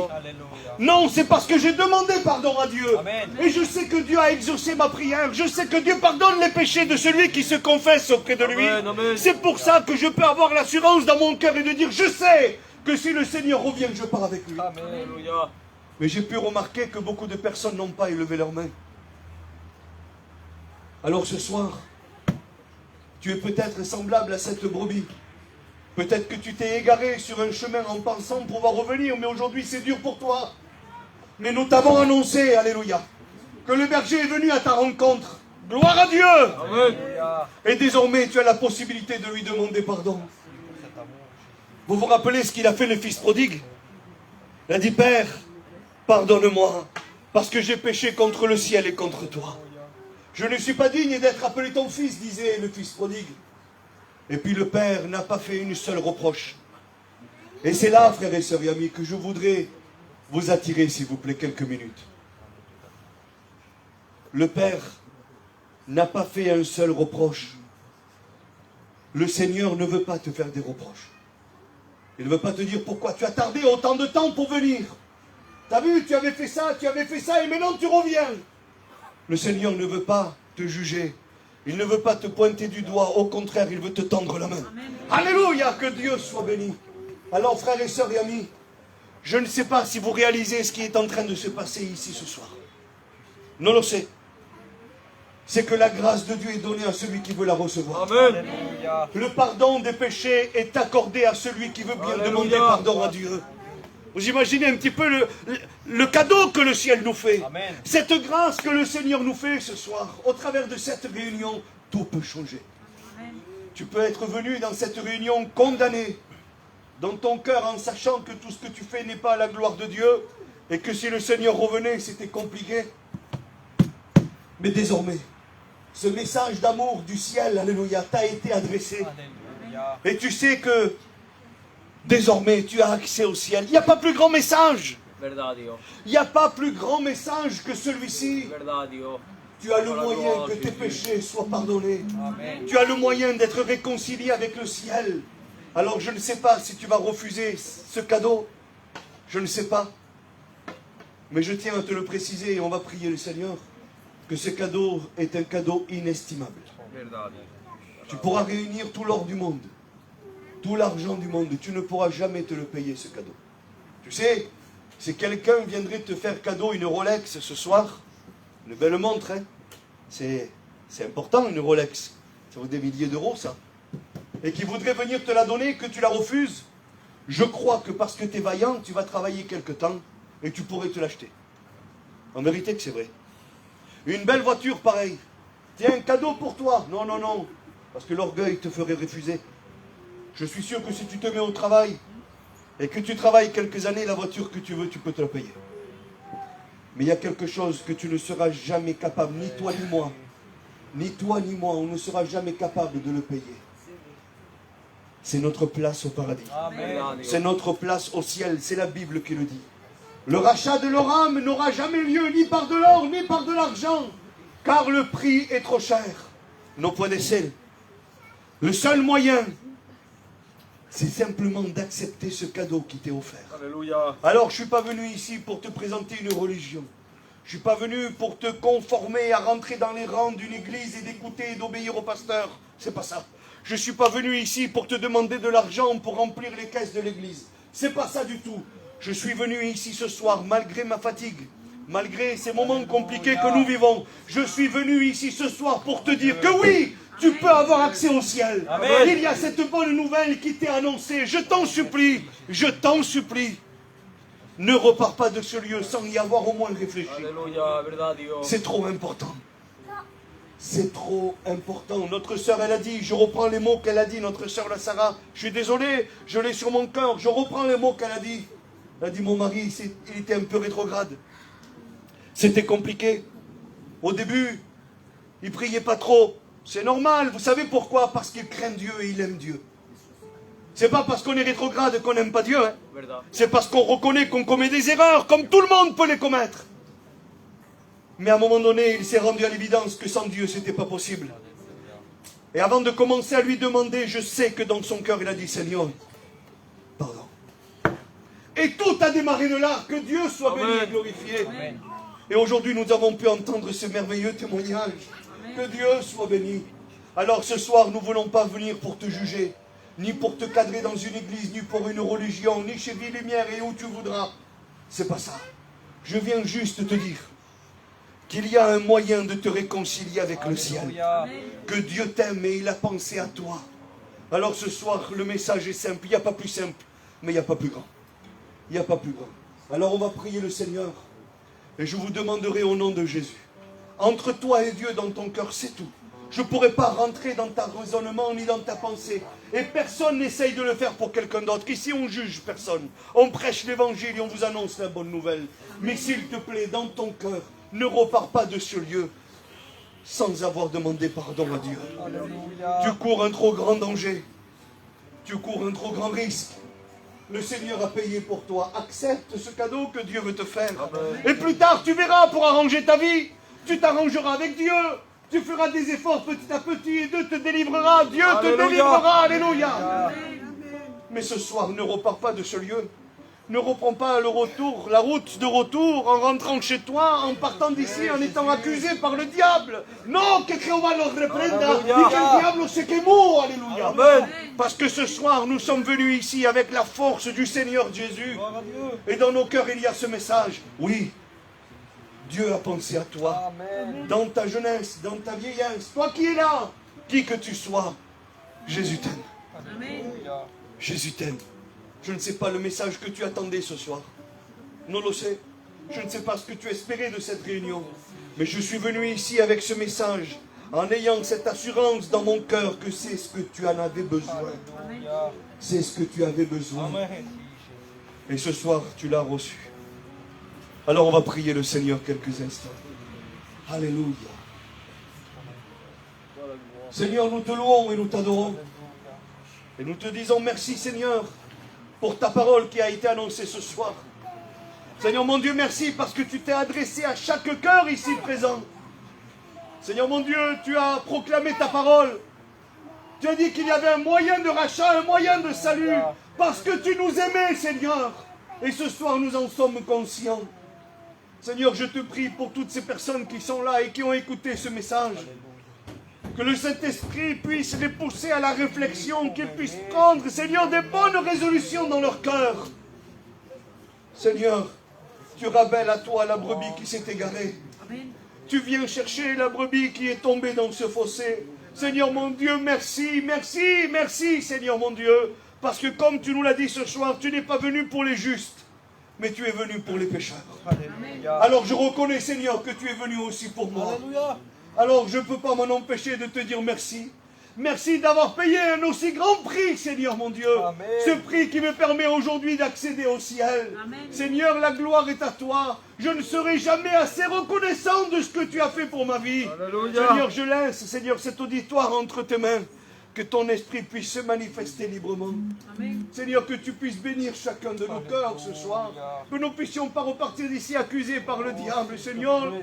Non, c'est parce que j'ai demandé pardon à Dieu. Amen. Et je sais que Dieu a exaucé ma prière. Je sais que Dieu pardonne les péchés de celui qui se confesse auprès de lui. Amen, amen. C'est pour ça que je peux avoir l'assurance dans mon cœur et de dire, je sais que si le Seigneur revient, je pars avec lui. Alléluia. Mais j'ai pu remarquer que beaucoup de personnes n'ont pas élevé leurs mains. Alors ce soir, tu es peut-être semblable à cette brebis. Peut-être que tu t'es égaré sur un chemin en pensant pouvoir revenir, mais aujourd'hui c'est dur pour toi. Mais nous t'avons annoncé, alléluia, que le berger est venu à ta rencontre. Gloire à Dieu. Amen. Et désormais tu as la possibilité de lui demander pardon. Vous vous rappelez ce qu'il a fait le fils prodigue? Il a dit, Père, pardonne-moi, parce que j'ai péché contre le ciel et contre toi. Je ne suis pas digne d'être appelé ton fils, disait le fils prodigue. Et puis le Père n'a pas fait une seule reproche. Et c'est là, frères et sœurs et amis, que je voudrais vous attirer, s'il vous plaît, quelques minutes. Le Père n'a pas fait un seul reproche. Le Seigneur ne veut pas te faire des reproches. Il ne veut pas te dire pourquoi tu as tardé autant de temps pour venir. T'as vu, tu avais fait ça et maintenant tu reviens. Le Seigneur ne veut pas te juger. Il ne veut pas te pointer du doigt. Au contraire, il veut te tendre la main. Amen. Alléluia, que Dieu soit béni. Alors, frères et sœurs et amis, je ne sais pas si vous réalisez ce qui est en train de se passer ici ce soir. Non, le sait. C'est que la grâce de Dieu est donnée à celui qui veut la recevoir. Amen. Le pardon des péchés est accordé à celui qui veut bien Alléluia. demander pardon à Dieu. Vous imaginez un petit peu le cadeau que le ciel nous fait. Amen. Cette grâce que le Seigneur nous fait ce soir. Au travers de cette réunion, tout peut changer. Amen. Tu peux être venu dans cette réunion condamné dans ton cœur en sachant que tout ce que tu fais n'est pas à la gloire de Dieu et que si le Seigneur revenait, c'était compliqué. Mais désormais, ce message d'amour du ciel, alléluia, t'a été adressé. Alléluia. Et tu sais que désormais, tu as accès au ciel. Il n'y a pas plus grand message. Il n'y a pas plus grand message que celui-ci. Tu as le moyen que tes péchés soient pardonnés. Amen. Tu as le moyen d'être réconcilié avec le ciel. Alors je ne sais pas si tu vas refuser ce cadeau. Je ne sais pas. Mais je tiens à te le préciser et on va prier le Seigneur que ce cadeau est un cadeau inestimable. Tu pourras réunir tout l'or du monde, tout l'argent du monde, tu ne pourras jamais te le payer ce cadeau. Tu sais, si quelqu'un viendrait te faire cadeau une Rolex ce soir, une belle montre, hein, c'est important une Rolex, ça vaut des milliers d'euros ça, et qui voudrait venir te la donner, que tu la refuses, je crois que parce que tu es vaillant, tu vas travailler quelque temps et tu pourrais te l'acheter. En vérité que c'est vrai. Une belle voiture pareille, tiens, un cadeau pour toi. Non, non, non, parce que l'orgueil te ferait refuser. Je suis sûr que si tu te mets au travail et que tu travailles quelques années, la voiture que tu veux, tu peux te la payer. Mais il y a quelque chose que tu ne seras jamais capable, ni toi ni moi, on ne sera jamais capable de le payer. C'est notre place au paradis. C'est notre place au ciel, c'est la Bible qui le dit. Le rachat de leur âme n'aura jamais lieu ni par de l'or, ni par de l'argent, car le prix est trop cher. Nos poids d'essai. Le seul moyen, c'est simplement d'accepter ce cadeau qui t'est offert. Alléluia. Alors, je ne suis pas venu ici pour te présenter une religion. Je ne suis pas venu pour te conformer à rentrer dans les rangs d'une église et d'écouter et d'obéir au pasteur. C'est pas ça. Je ne suis pas venu ici pour te demander de l'argent pour remplir les caisses de l'église. C'est pas ça du tout. Je suis venu ici ce soir, malgré ma fatigue, malgré ces moments compliqués que nous vivons. Je suis venu ici ce soir pour te dire que oui, tu peux avoir accès au ciel. Amen. Il y a cette bonne nouvelle qui t'est annoncée. Je t'en supplie, ne repars pas de ce lieu sans y avoir au moins réfléchi. C'est trop important. C'est trop important. Notre sœur, elle a dit, je reprends les mots qu'elle a dit, notre sœur la Sarah. Je suis désolé, je l'ai sur mon cœur, je reprends les mots qu'elle a dit. Elle a dit, mon mari, il était un peu rétrograde. C'était compliqué. Au début, il priait pas trop. C'est normal, vous savez pourquoi? Parce qu'il craint Dieu et il aime Dieu. C'est pas parce qu'on est rétrograde qu'on n'aime pas Dieu. Hein. C'est parce qu'on reconnaît qu'on commet des erreurs, comme tout le monde peut les commettre. Mais à un moment donné, il s'est rendu à l'évidence que sans Dieu, c'était pas possible. Et avant de commencer à lui demander, je sais que dans son cœur, il a dit, Seigneur, pardon. Et tout a démarré de là, que Dieu soit béni et glorifié. Amen. Et aujourd'hui, nous avons pu entendre ce merveilleux témoignage. Amen. Que Dieu soit béni. Alors ce soir, nous ne voulons pas venir pour te juger, ni pour te cadrer dans une église, ni pour une religion, ni chez Vie Lumière et où tu voudras. C'est pas ça. Je viens juste te dire qu'il y a un moyen de te réconcilier avec le ciel. Que Dieu t'aime et il a pensé à toi. Alors ce soir, le message est simple. Il n'y a pas plus simple, mais il n'y a pas plus grand. Il n'y a pas plus grand. Alors on va prier le Seigneur. Et je vous demanderai au nom de Jésus. Entre toi et Dieu dans ton cœur, c'est tout. Je ne pourrai pas rentrer dans ta raisonnement ni dans ta pensée. Et personne n'essaye de le faire pour quelqu'un d'autre. Ici, on juge personne. On prêche l'évangile et on vous annonce la bonne nouvelle. Mais s'il te plaît, dans ton cœur, ne repars pas de ce lieu sans avoir demandé pardon à Dieu. Alléluia. Tu cours un trop grand danger. Tu cours un trop grand risque. Le Seigneur a payé pour toi. Accepte ce cadeau que Dieu veut te faire. Amen. Et plus tard, tu verras pour arranger ta vie. Tu t'arrangeras avec Dieu. Tu feras des efforts petit à petit et Dieu te délivrera. Dieu te délivrera. Alléluia. Mais ce soir, ne repars pas de ce lieu. Ne reprends pas la route de retour en rentrant chez toi, en partant d'ici, en étant accusé par le diable. Non, que Jehová los reprenda y que el diablo se quemó. Alléluia. Amen. Parce que ce soir, nous sommes venus ici avec la force du Seigneur Jésus. Et dans nos cœurs, il y a ce message. Oui, Dieu a pensé à toi. Amen. Dans ta jeunesse, dans ta vieillesse, toi qui es là, qui que tu sois, Jésus t'aime. Jésus t'aime. Je ne sais pas le message que tu attendais ce soir. Non le sais. Je ne sais pas ce que tu espérais de cette réunion. Mais je suis venu ici avec ce message, en ayant cette assurance dans mon cœur que c'est ce que tu en avais besoin. C'est ce que tu avais besoin. Et ce soir, tu l'as reçu. Alors on va prier le Seigneur quelques instants. Alléluia. Seigneur, nous te louons et nous t'adorons. Et nous te disons merci Seigneur pour ta parole qui a été annoncée ce soir. Seigneur mon Dieu, merci parce que tu t'es adressé à chaque cœur ici présent. Seigneur mon Dieu, tu as proclamé ta parole. Tu as dit qu'il y avait un moyen de rachat, un moyen de salut, parce que tu nous aimais Seigneur. Et ce soir nous en sommes conscients. Seigneur, je te prie pour toutes ces personnes qui sont là et qui ont écouté ce message. Que le Saint-Esprit puisse les pousser à la réflexion, qu'ils puissent prendre, Seigneur, des bonnes résolutions dans leur cœur. Seigneur, tu rappelles à toi la brebis qui s'est égarée. Tu viens chercher la brebis qui est tombée dans ce fossé. Seigneur mon Dieu, merci, merci, merci, Seigneur mon Dieu. Parce que comme tu nous l'as dit ce soir, tu n'es pas venu pour les justes, mais tu es venu pour les pécheurs. Alléluia. Alors je reconnais, Seigneur, que tu es venu aussi pour moi. Alléluia. Alors je ne peux pas m'en empêcher de te dire merci. Merci d'avoir payé un aussi grand prix, Seigneur mon Dieu. Amen. Ce prix qui me permet aujourd'hui d'accéder au ciel. Amen. Seigneur, la gloire est à toi. Je ne serai jamais assez reconnaissant de ce que tu as fait pour ma vie. Alléluia. Seigneur, je laisse, Seigneur, cet auditoire entre tes mains. Que ton esprit puisse se manifester librement. Amen. Seigneur, que tu puisses bénir chacun de nos cœurs ce soir. Que nous ne puissions pas repartir d'ici accusés par le diable, Seigneur.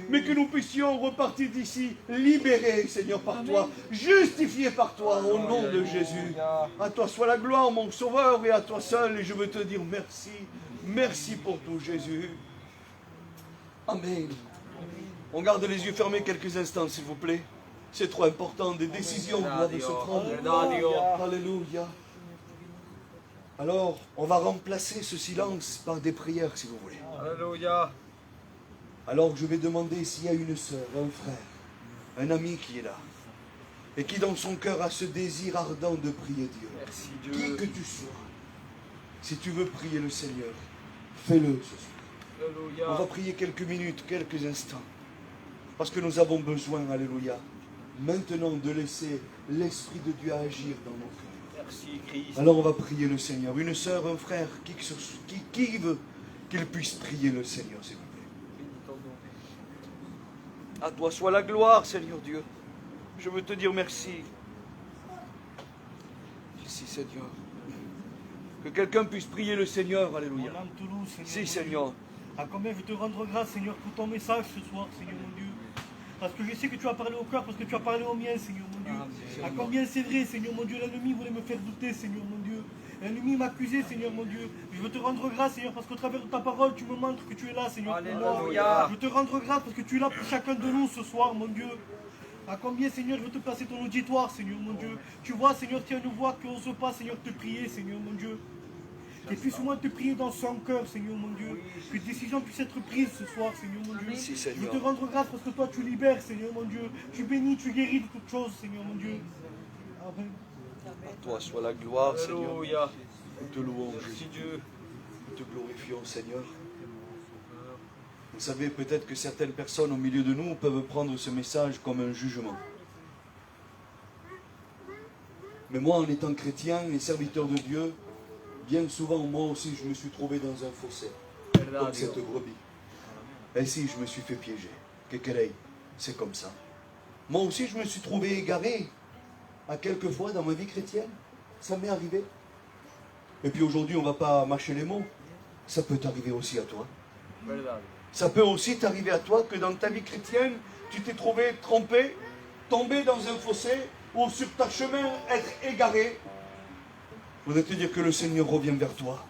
Mais que nous puissions repartir d'ici libérés, Seigneur, par toi. Justifiés par toi, au nom de Jésus. À toi soit la gloire, mon Sauveur, et à toi seul. Et je veux te dire merci. Merci pour tout, Jésus. Amen. On garde les yeux fermés quelques instants, s'il vous plaît. C'est trop important, des décisions doivent se prendre. Alléluia. Alors, on va remplacer ce silence par des prières, si vous voulez. Alléluia. Alors, je vais demander s'il y a une sœur, un frère, un ami qui est là, et qui dans son cœur a ce désir ardent de prier Dieu. Merci Dieu. Qui que tu sois, si tu veux prier le Seigneur, fais-le ce soir. Alléluia. On va prier quelques minutes, quelques instants, parce que nous avons besoin, alléluia, maintenant de laisser l'Esprit de Dieu agir dans nos cœurs. Merci Christ. Alors on va prier le Seigneur. Une sœur, un frère, qui veut qu'il puisse prier le Seigneur, s'il vous plaît. À toi soit la gloire, Seigneur Dieu. Je veux te dire merci. Ici, Seigneur. Que quelqu'un puisse prier le Seigneur, alléluia. Si, Seigneur. À combien je te rendre grâce, Seigneur, pour ton message ce soir, Seigneur mon Dieu. Parce que je sais que tu as parlé au cœur, parce que tu as parlé au mien, Seigneur mon Dieu. À combien c'est vrai, Seigneur mon Dieu, l'ennemi voulait me faire douter, Seigneur mon Dieu. L'ennemi m'accusait, Seigneur mon Dieu. Je veux te rendre grâce, Seigneur, parce qu'au travers de ta parole, tu me montres que tu es là, Seigneur, pour moi. Je veux te rendre grâce parce que tu es là pour chacun de nous ce soir, mon Dieu. À combien, Seigneur, je veux te placer ton auditoire, Seigneur mon Dieu. Tu vois, Seigneur, tu as une voix qui n'ose pas, Seigneur, te prier, Seigneur mon Dieu. Et puisse moi te prier dans son cœur, Seigneur mon Dieu. Que décision puisse être prise ce soir, Seigneur mon Dieu. Merci, je veux te rendre grâce parce que toi tu libères, Seigneur mon Dieu. Tu bénis, tu guéris de toutes choses, Seigneur mon Dieu. Amen. À toi soit la gloire, Seigneur. Nous te louons, Jésus. Nous te glorifions, Seigneur. Vous savez, peut-être que certaines personnes au milieu de nous peuvent prendre ce message comme un jugement. Mais moi, en étant chrétien et serviteur de Dieu, bien souvent, moi aussi, je me suis trouvé dans un fossé, comme cette brebis. Et si, je me suis fait piéger. Kekelei, c'est comme ça. Moi aussi, je me suis trouvé égaré à quelques fois dans ma vie chrétienne. Ça m'est arrivé. Et puis aujourd'hui, on ne va pas mâcher les mots. Ça peut t'arriver aussi à toi. Ça peut aussi t'arriver à toi que dans ta vie chrétienne, tu t'es trouvé trompé, tombé dans un fossé, ou sur ta chemin être égaré. Je voudrais te dire que le Seigneur revient vers toi.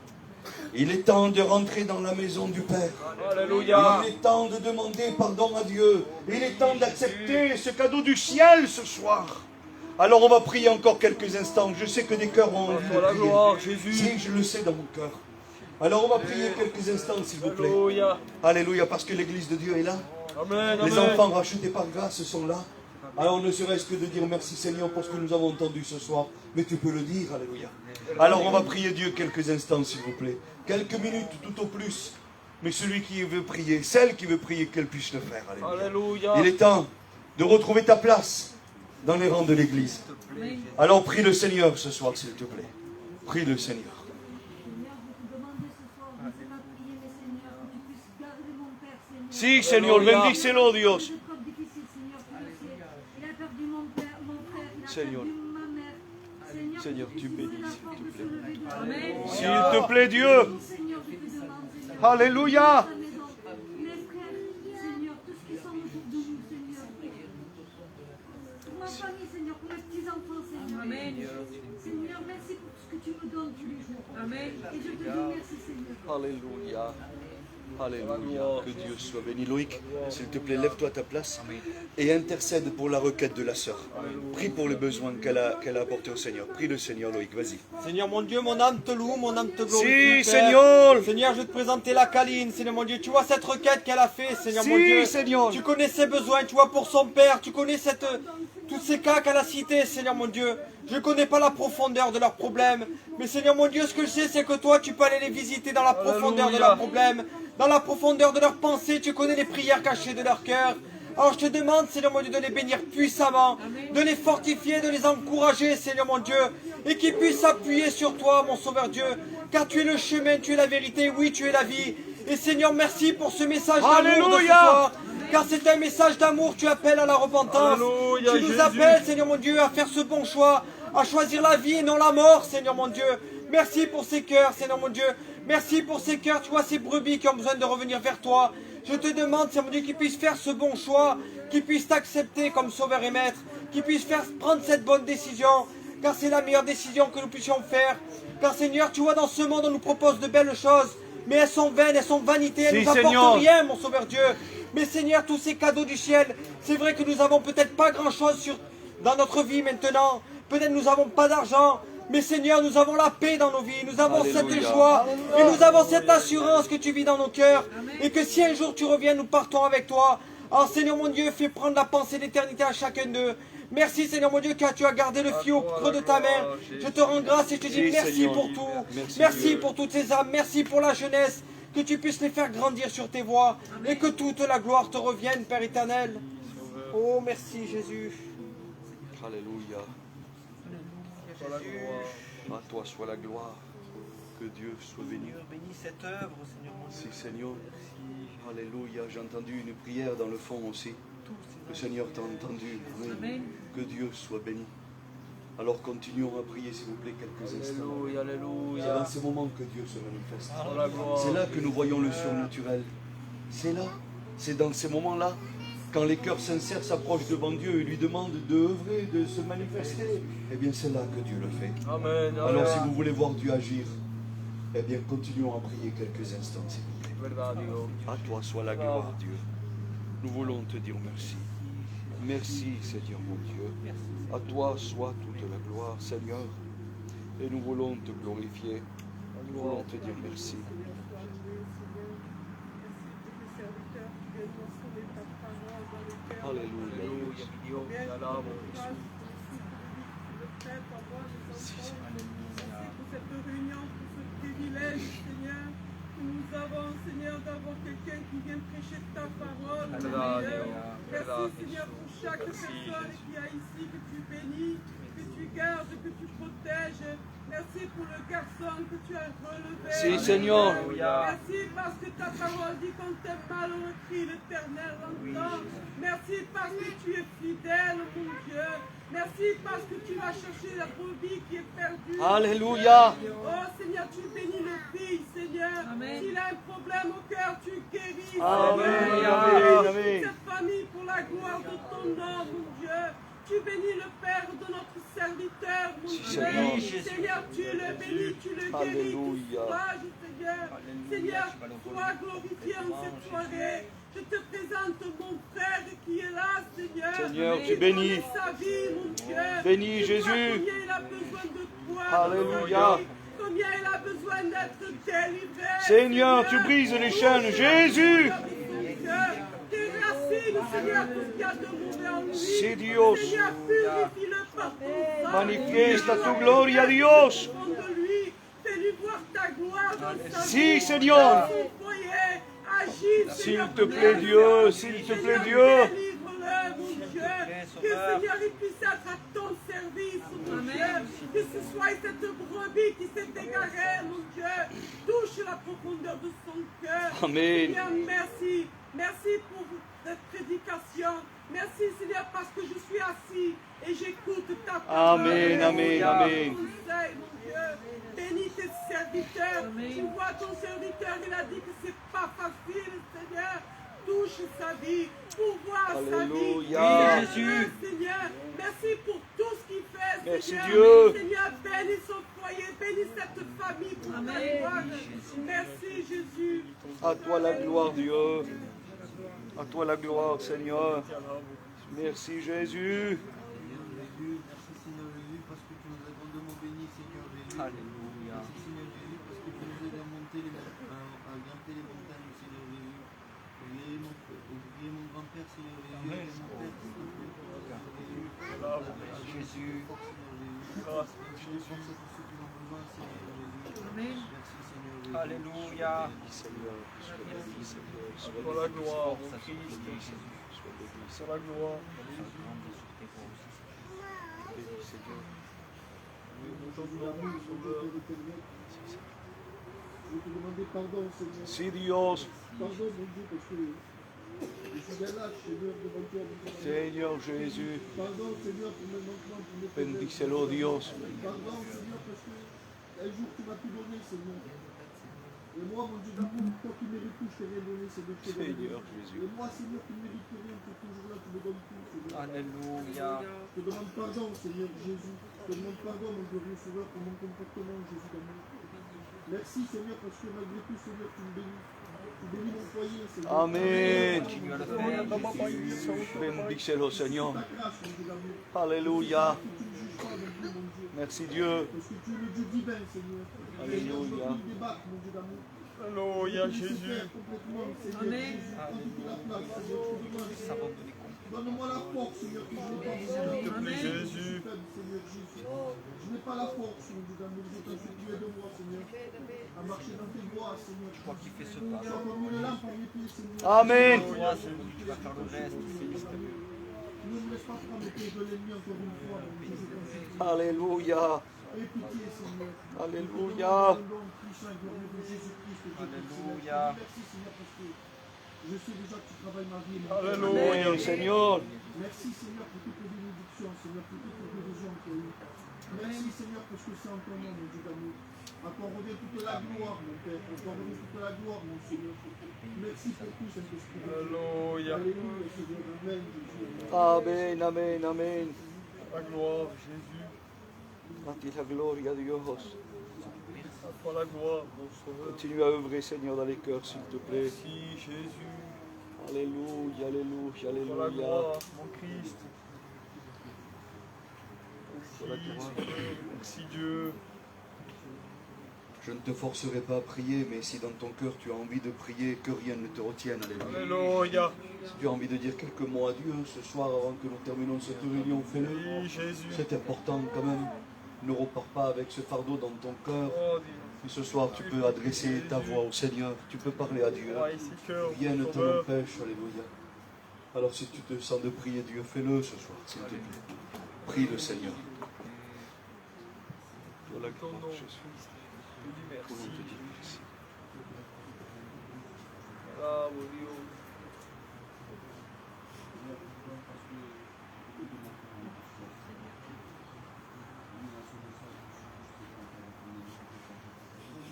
Il est temps de rentrer dans la maison du Père. Alléluia. Il est temps de demander pardon à Dieu. Il est temps d'accepter ce cadeau du ciel ce soir. Alors on va prier encore quelques instants. Je sais que des cœurs ont envie de la prier. gloire, Jésus. Si, je le sais dans mon cœur. Alors on va prier quelques instants, s'il vous plaît. Alléluia. Alléluia, parce que l'église de Dieu est là. Amen. Les Amen. enfants rachetés par grâce sont là. Alors ne serait-ce que de dire merci Seigneur pour ce que nous avons entendu ce soir. Mais tu peux le dire, alléluia. Alors on va prier Dieu quelques instants, s'il vous plaît. Quelques minutes tout au plus. Mais celui qui veut prier, celle qui veut prier, qu'elle puisse le faire. Alléluia. Alléluia. Il est temps de retrouver ta place dans les rangs de l'église. Alors prie le Seigneur ce soir, s'il te plaît. Prie le Seigneur. Si, Señor, bendícelo, Dios. Seigneur, Seigneur, tu bénis, s'il te plaît. S'il te plaît, Dieu. Alléluia. Seigneur, merci pour ce que tu me donnes tous les jours. Amen. Et je te dis merci, Seigneur. Alléluia. Alléluia. Que Dieu soit béni. Loïc, s'il te plaît, lève-toi à ta place et intercède pour la requête de la sœur. Prie pour les besoins qu'elle a apportés au Seigneur. Prie le Seigneur, Loïc, vas-y. Seigneur mon Dieu, mon âme te loue, mon âme te glorifie. Si, Père. Seigneur. Seigneur, je vais te présenter la Caline, Seigneur mon Dieu. Tu vois cette requête qu'elle a fait, Seigneur mon Dieu. Seigneur. Tu connais ses besoins, tu vois pour son père, tu connais tous ces cas qu'elle a cités, Seigneur mon Dieu. Je ne connais pas la profondeur de leurs problèmes. Mais Seigneur mon Dieu, ce que je sais, c'est que toi, tu peux aller les visiter dans la profondeur de leurs problèmes, dans la profondeur de leurs pensées. Tu connais les prières cachées de leur cœur. Alors je te demande, Seigneur mon Dieu, de les bénir puissamment, de les fortifier, de les encourager, Seigneur mon Dieu, et qu'ils puissent s'appuyer sur toi, mon Sauveur Dieu, car tu es le chemin, tu es la vérité, oui, tu es la vie. Et Seigneur, merci pour ce message d'amour de ce soir, car c'est un message d'amour, tu appelles à la repentance. Alléluia, Tu nous Jésus. appelles, Seigneur mon Dieu, à faire ce bon choix, à choisir la vie et non la mort, Seigneur mon Dieu. Merci pour ces cœurs, Seigneur mon Dieu. Merci pour ces cœurs, tu vois, ces brebis qui ont besoin de revenir vers toi. Je te demande, Seigneur mon Dieu, qu'ils puissent faire ce bon choix, qu'ils puissent t'accepter comme sauveur et maître, qu'ils puissent prendre cette bonne décision, car c'est la meilleure décision que nous puissions faire. Car Seigneur, tu vois, dans ce monde, on nous propose de belles choses, mais elles sont vaines, elles sont vanités, elles ne nous apportent rien, mon Sauveur Dieu. Mais Seigneur, tous ces cadeaux du ciel, c'est vrai que nous n'avons peut-être pas grand-chose dans notre vie maintenant. Peut-être nous n'avons pas d'argent, mais Seigneur, nous avons la paix dans nos vies, nous avons cette joie, et nous avons cette assurance que tu vis dans nos cœurs, et que si un jour tu reviens, nous partons avec toi. Alors Seigneur mon Dieu, fais prendre la pensée d'éternité à chacun d'eux. Merci Seigneur mon Dieu, car tu as gardé le fil au creux de ta main. Je te rends grâce et je te dis merci pour tout. Merci pour toutes ces âmes, merci pour la jeunesse. Que tu puisses les faire grandir sur tes voies, et que toute la gloire te revienne, Père éternel. Oh, merci Jésus. Alléluia. À toi soit la gloire. Que Dieu soit béni. Bénis cette œuvre, Seigneur mon Dieu. Si, Seigneur. Alléluia. J'ai entendu une prière dans le fond aussi. Le Seigneur t'a entendu. Amen. Que Dieu soit béni. Alors continuons à prier, s'il vous plaît, quelques instants. Alléluia, alléluia. C'est dans ces moments que Dieu se manifeste. Oh, la gloire. C'est là que nous voyons le surnaturel. C'est là. C'est dans ces moments-là. Quand les cœurs sincères s'approchent devant Dieu et lui demandent d'œuvrer, de se manifester, eh bien c'est là que Dieu le fait. Amen. Alors si vous voulez voir Dieu agir, eh bien continuons à prier quelques instants, s'il vous plaît. À toi soit la gloire, Dieu. Nous voulons te dire merci. Merci, Seigneur mon Dieu. À toi soit toute la gloire, Seigneur. Et nous voulons te glorifier. Nous voulons te dire merci. Alléluia. Cette réunion, pour ce privilège, Seigneur, que nous avons, Seigneur, d'avoir quelqu'un qui vient prêcher ta parole. Seigneur. Merci, Seigneur, pour chaque personne qui est ici, que tu bénis, que tu gardes, que tu protèges. Merci pour le garçon que tu as relevé. Si, Seigneur. Merci parce que ta parole dit qu'on t'aime mal, on crie l'Éternel entend. Merci parce que tu es fidèle, mon Dieu. Merci parce que tu vas chercher la brebis qui est perdue. Alléluia. Oh Seigneur, tu bénis le fils, Seigneur. S'il a un problème au cœur, tu guéris. Amen, Seigneur. amen, amen. Cette famille pour la gloire de ton nom, mon Dieu. Tu bénis le Père de notre serviteur, mon Dieu. Seigneur, tu le bénis, tu le guéris, tu soulages, Seigneur. Seigneur, sois glorifié en cette soirée. Je te présente mon frère qui est là, Seigneur. Seigneur, tu Et bénis. connais sa vie, mon Dieu. Bénis Tu vois Jésus. combien il a besoin de toi. Alléluia. dans sa vie, combien il a besoin d'être délivré. Seigneur, tu brises les chaînes. Jésus. Tes racines, Seigneur, tout ce qu'il y a de mauvais en lui. Si Dios. Seigneur, purifie-le par ton sang. Manifiesta tu gloria, Dios. Au fond de lui, fais-lui voir ta gloire dans sa Si, vie, Seigneur. dans son foyer. Agis, S'il Seigneur, te plaît, Dieu. S'il te plaît, Dieu. Délivre-le, mon Dieu. Que Seigneur, il puisse être à ton service, mon Dieu. Que ce soit cette brebis qui s'est égarée, mon Dieu. Touche la profondeur de son cœur. Amen. Seigneur, merci. Merci pour cette prédication. Merci, Seigneur, parce que je suis assis et j'écoute ta parole. Amen, amen, amen. Conseil, mon Dieu. Bénis tes serviteurs. Tu vois ton serviteur, il a dit que c'est pas facile, Seigneur. Touche sa vie, pourvois sa vie. Alléluia. Oui, Jésus. Seigneur, merci pour tout ce qu'il fait, Merci, Seigneur. Dieu. Seigneur, bénis son foyer, bénis cette famille pour ta gloire. Merci, Jésus. À toi la gloire, Dieu. À toi la gloire, Seigneur. Merci, Jésus. Merci Seigneur Jésus parce que tu nous as grandement bénis Seigneur Jésus. Alléluia. Merci Seigneur Jésus parce que tu nous aides à monter à grimper les montagnes Seigneur Jésus. Oubliez mon grand-père Seigneur Jésus. Mon père Jésus. Grâce Jésus. Force à tous ceux qui ont besoin Seigneur Jésus. Amen. Merci Seigneur Jésus. Alléluia. Seigneur, sois béni, Seigneur. Sois la gloire, mon Christ. Sois béni, Sois la gloire. béni, Seigneur. Je te demandais pardon Seigneur. Si Dios. Pardon mon Dieu parce que je suis bien là Seigneur devant toi. Seigneur Jésus. Pardon Seigneur pour mes manquements, pour mes Bendícelo, Dios. Pardon Seigneur parce que un jour tu m'as tout donné Seigneur. Et moi mon Dieu d'amour, toi qui mérites tout, je t'ai rien donné Seigneur. Seigneur Jésus. Et moi Seigneur qui ne mérite rien, tu es toujours là, tu me donnes tout Seigneur. Alléluia. Je te demande pardon Seigneur Jésus. Je te demande pardon mon glorieux Sauveur pour mon comportement Jésus d'amour. Merci Seigneur parce que malgré tout Seigneur tu me bénis. Tu bénis mon foyer Seigneur. Amen. Continue à le faire. Bendícelo, Señor. Ta grâce mon Dieu d'amour. Alléluia. Que tu ne juges pas non plus mon Dieu. Merci Dieu. Parce que tu es le Dieu divin Seigneur. Alléluia. Tu débattre mon Dieu d'amour. Alléluia, Jésus. Complètement Seigneur Jésus. Prends toute la place Seigneur. Je te demande. Donne-moi la force, Seigneur, que je n'ai pas besoin. Jésus. Seigneur Jésus. Je n'ai pas la force, mon Dieu d'amour. Je t'en supplie de moi, Seigneur, à marcher dans tes voies, Seigneur. Toi qui fais ce pas. Sois comme une lampe à mes pieds, Seigneur. Amen. Toi, celui qui va faire le reste, Félix. Ne me laisse pas prendre le pied de l'ennemi encore une fois, mon Dieu, je t'en supplie. Alléluia. Aie pitié, Seigneur. Alléluia. Dans le nom puissant et glorieux de Jésus-Christ, je te Alléluia. Merci, Seigneur, parce que je sais déjà que tu travailles ma vie. Alléluia, Seigneur. Merci Seigneur pour toutes les bénédictions, Seigneur, pour toutes les guérisons qu'il y a eu. Merci Seigneur parce que c'est en ton nom, mon Dieu d'amour. Accordez toute la gloire, mon Père. Accordez toute la gloire, mon Seigneur. Merci pour tout, Saint-Esprit. Alléluia. Alléluia, Seigneur. Amen, Jésus. Amen, amen, amen. La gloire, Jésus. A ti la gloria, Dios. À toi la gloire, mon Sauveur. Continue à œuvrer, Seigneur, dans les cœurs, s'il te plaît. Merci, Jésus. Alléluia, alléluia, À toi la alléluia. gloire, mon Christ. Pour la gloire. Merci, Dieu. Je ne te forcerai pas à prier, mais si dans ton cœur tu as envie de prier, que rien ne te retienne. Alléluia. Alléluia. Si tu as envie de dire quelques mots à Dieu ce soir avant que nous terminons cette réunion, fais-le. Oui, Jésus. C'est important quand même. Ne repars pas avec ce fardeau dans ton cœur. Oh, Dieu. Et ce soir, tu peux adresser ta voix au Seigneur. Tu peux parler à Dieu. Toi, ici, cœur, Rien ne mon t'en Sauveur. empêche. Alléluia. Alors si tu te sens de prier Dieu, fais-le ce soir, s'il te plaît. Prie le Seigneur. ton nom. Je te dis merci. Bravo Dieu.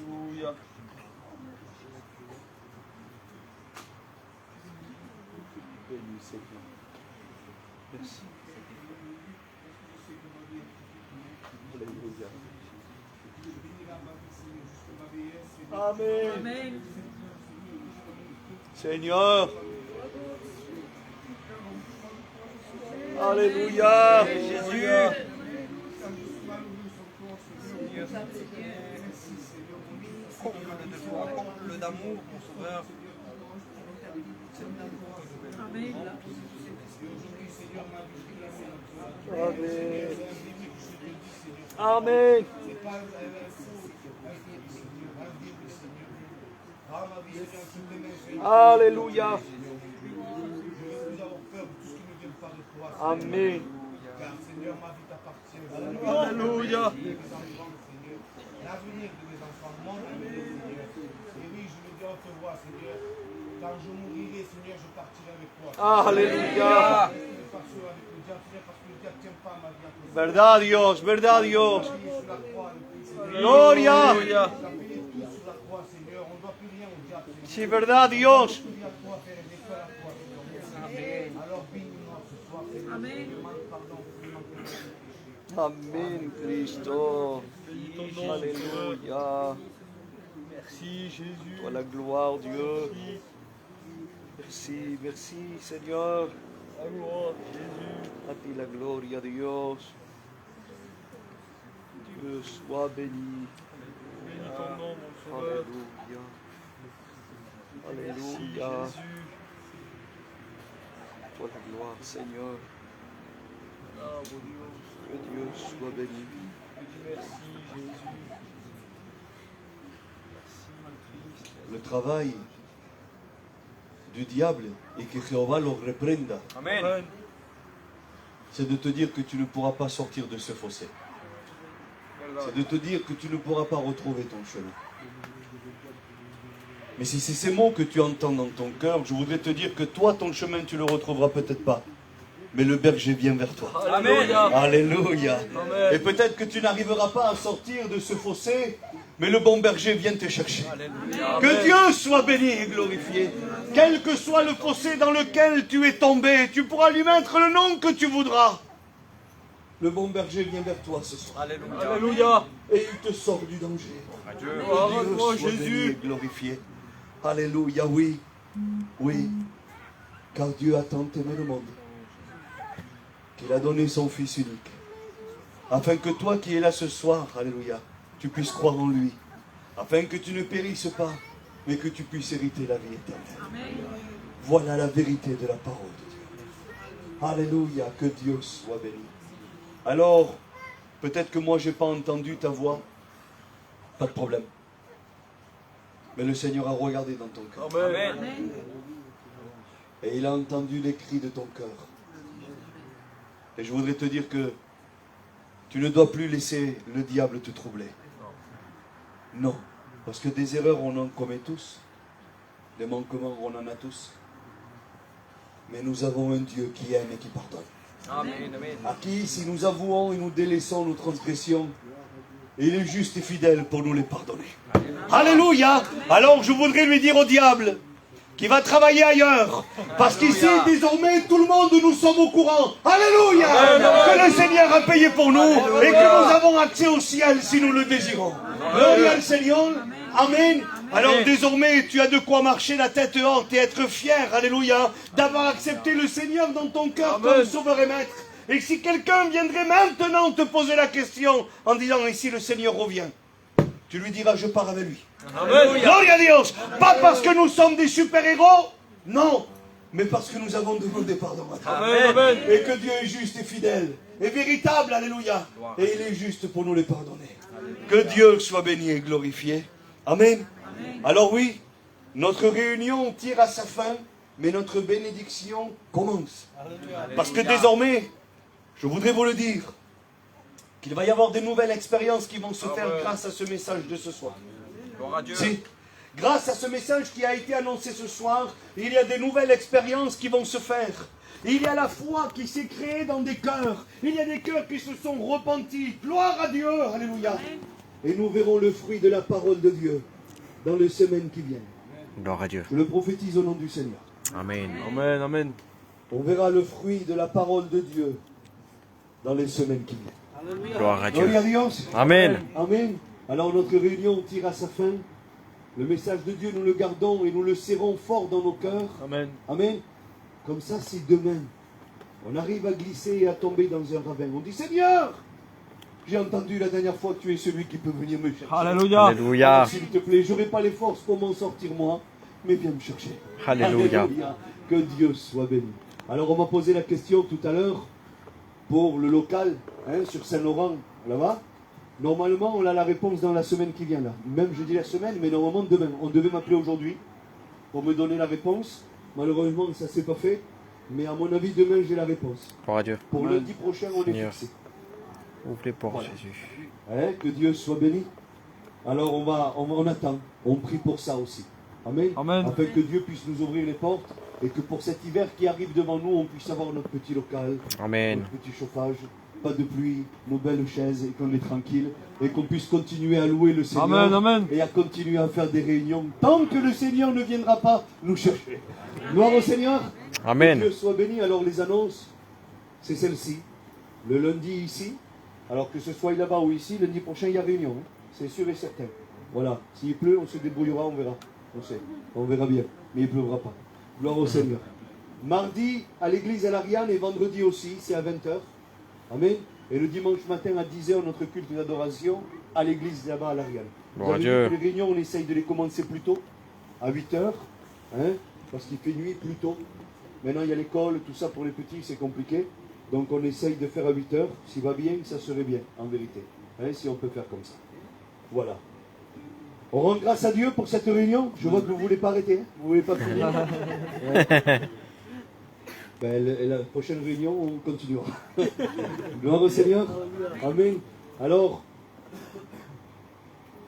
Alléluia. Béni Seigneur. Merci. Alléluia. Amen. Seigneur. Alléluia. Jésus. Comble d'amour, mon Sauveur. Amen. Amen. Alléluia. Amen. Alléluia. L'avenir de mes enfants, mon avenir, Seigneur. Et oui, je le dis, on te voit, Seigneur. Quand je mourirai, Seigneur, je partirai avec toi. Alléluia. Je ne pas sûr avec le diable, Seigneur, parce que le diable ne tient pas ma vie. Verdad Dios, verdad Dios. Sur la croix, Gloria. on a payé tout sur la croix, Seigneur. On ne doit plus rien au diable, Seigneur. Sí, verdad Dios. Tout à toi, Père, et défait à toi, Seigneur. Alors, bénis-nous ce soir, Seigneur. Amen. Je demande pardon pour les manquements. Amen, Cristo. Alléluia. Merci Jésus. Toi la gloire, Dieu. Merci, merci, Seigneur. La gloire, Jésus. A ti la gloria, Dios. Dieu soit béni. Bénis ton nom, mon Sauveur. Alléluia. Alléluia. Merci Jésus. Toi la gloire, Seigneur. Bravo Dieu. Que Dieu soit béni. Merci Jésus. Le travail du diable et que Jéhovah le reprenda, Amen. c'est de te dire que tu ne pourras pas sortir de ce fossé. C'est de te dire que tu ne pourras pas retrouver ton chemin. Mais si c'est ces mots que tu entends dans ton cœur, je voudrais te dire que toi, ton chemin, tu le retrouveras peut-être pas. Mais le berger vient vers toi. Amen. Alléluia. Amen. Et peut-être que tu n'arriveras pas à sortir de ce fossé, mais le bon berger vient te chercher. Alléluia. Que Dieu soit béni et glorifié. Quel que soit le fossé dans lequel tu es tombé, tu pourras lui mettre le nom que tu voudras. Le bon berger vient vers toi ce soir. Alléluia. Alléluia. Et il te sort du danger. Gloire à Dieu toi, soit béni Jésus. et glorifié. Alléluia, oui. Oui. Car Dieu a tant aimé le monde qu'il a donné son Fils unique. Afin que toi qui es là ce soir, alléluia, tu puisses croire en lui. Afin que tu ne périsses pas, mais que tu puisses hériter la vie éternelle. Voilà la vérité de la parole de Dieu. Alléluia, que Dieu soit béni. Alors, peut-être que moi, je n'ai pas entendu ta voix. Pas de problème. Mais le Seigneur a regardé dans ton cœur. Amen. Et il a entendu les cris de ton cœur. Et je voudrais te dire que tu ne dois plus laisser le diable te troubler. Non. Parce que des erreurs, on en commet tous. Des manquements, on en a tous. Mais nous avons un Dieu qui aime et qui pardonne. Amen. Amen. À qui, si nous avouons et nous délaissons nos transgressions, il est juste et fidèle pour nous les pardonner. Alléluia. Alors je voudrais lui dire au diable qui va travailler ailleurs. Parce qu'ici, désormais, tout le monde, nous sommes au courant. Alléluia. Que le Seigneur a payé pour nous et que nous avons accès au ciel si nous le désirons. Gloria al Seigneur. Amen. Alors désormais, tu as de quoi marcher la tête haute et être fier, alléluia, d'avoir accepté le Seigneur dans ton cœur comme sauveur et maître. Et si quelqu'un viendrait maintenant te poser la question en disant, ici le Seigneur revient, tu lui diras, je pars avec lui. Amen. Gloria a Dios. Pas parce que nous sommes des super-héros, non, mais parce que nous avons demandé pardon à Dieu. Amen. Et que Dieu est juste et fidèle et véritable, alléluia. Et il est juste pour nous les pardonner. Que Dieu soit béni et glorifié. Amen. Alors oui, notre réunion tire à sa fin, mais notre bénédiction commence. Parce que désormais, je voudrais vous le dire, qu'il va y avoir des nouvelles expériences qui vont se faire grâce à ce message de ce soir. Si, grâce à ce message qui a été annoncé ce soir, il y a des nouvelles expériences qui vont se faire. Il y a la foi qui s'est créée dans des cœurs. Il y a des cœurs qui se sont repentis. Gloire à Dieu, alléluia. Et nous verrons le fruit de la parole de Dieu dans les semaines qui viennent. Gloire à Dieu. Je le prophétise au nom du Seigneur. Amen. Amen, amen. On verra le fruit de la parole de Dieu dans les semaines qui viennent. Gloire à Dieu. Gloria a Dios. Amen. Amen. Alors notre réunion tire à sa fin. Le message de Dieu, nous le gardons et nous le serrons fort dans nos cœurs. Amen. Amen. Comme ça, si demain, on arrive à glisser et à tomber dans un ravin, on dit, Seigneur, j'ai entendu la dernière fois que tu es celui qui peut venir me chercher. Alléluia. Alléluia. Alors, s'il te plaît, je n'aurai pas les forces pour m'en sortir moi, mais viens me chercher. Alléluia. Que Dieu soit béni. Alors, on m'a posé la question tout à l'heure pour le local, sur Saint-Laurent, là-bas. Normalement, on a la réponse dans la semaine qui vient là. Même je dis la semaine, mais normalement demain. On devait m'appeler aujourd'hui pour me donner la réponse. Malheureusement, ça ne s'est pas fait. Mais à mon avis, demain, j'ai la réponse. Gloire à Dieu. Pour lundi prochain, on est Seigneur. fixé. Ouvre les portes, Voilà. Jésus. Que Dieu soit béni. Alors on attend. On prie pour ça aussi. Amen. Amen. Afin que Dieu puisse nous ouvrir les portes et que pour cet hiver qui arrive devant nous, on puisse avoir notre petit local, Amen. notre petit chauffage, pas de pluie, nos belles chaises et qu'on est tranquille et qu'on puisse continuer à louer le Seigneur Amen, amen. et à continuer à faire des réunions tant que le Seigneur ne viendra pas nous chercher. Gloire au Seigneur. Amen. Que Dieu soit béni. Alors les annonces, c'est celle-ci. Le lundi ici, alors que ce soit là-bas ou ici, lundi prochain il y a réunion. C'est sûr et certain. Voilà. S'il pleut, on se débrouillera, on verra. On sait. On verra bien. Mais il ne pleuvra pas. Gloire au Seigneur. Mardi à l'église à l'Ariane et vendredi aussi, c'est à 20h. Amen. Et le dimanche matin à 10h, notre culte d'adoration à l'église là-bas à l'Ariane. Gloire à Dieu. Les réunions, on essaye de les commencer plus tôt, à 8h, parce qu'il fait nuit plus tôt. Maintenant, il y a l'école, tout ça pour les petits, c'est compliqué. Donc, on essaye de faire à 8h. S'il va bien, ça serait bien, en vérité. Si on peut faire comme ça. Voilà. On rend grâce à Dieu pour cette réunion. Je vois que vous ne voulez pas arrêter. Vous ne voulez pas finir. La prochaine réunion, on continuera. Gloire au Seigneur. Amen. Alors,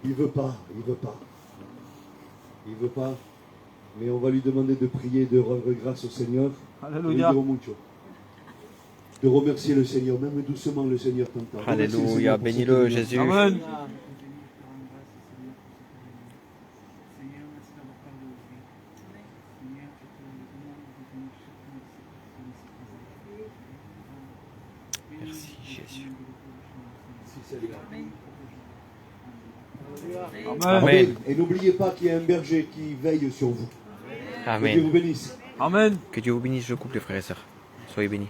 il ne veut pas. Mais on va lui demander de prier, de rendre grâce au Seigneur. Alléluia. De remercier le Seigneur, même doucement le Seigneur t'entend. Alléluia. Bénis-le, Jésus. Amen. Merci, Jésus. Amen. Amen. Et n'oubliez pas qu'il y a un berger qui veille sur vous. Que Dieu Amen. vous bénisse. Amen. Que Dieu vous bénisse, le couple, les frères et sœurs. Soyez bénis.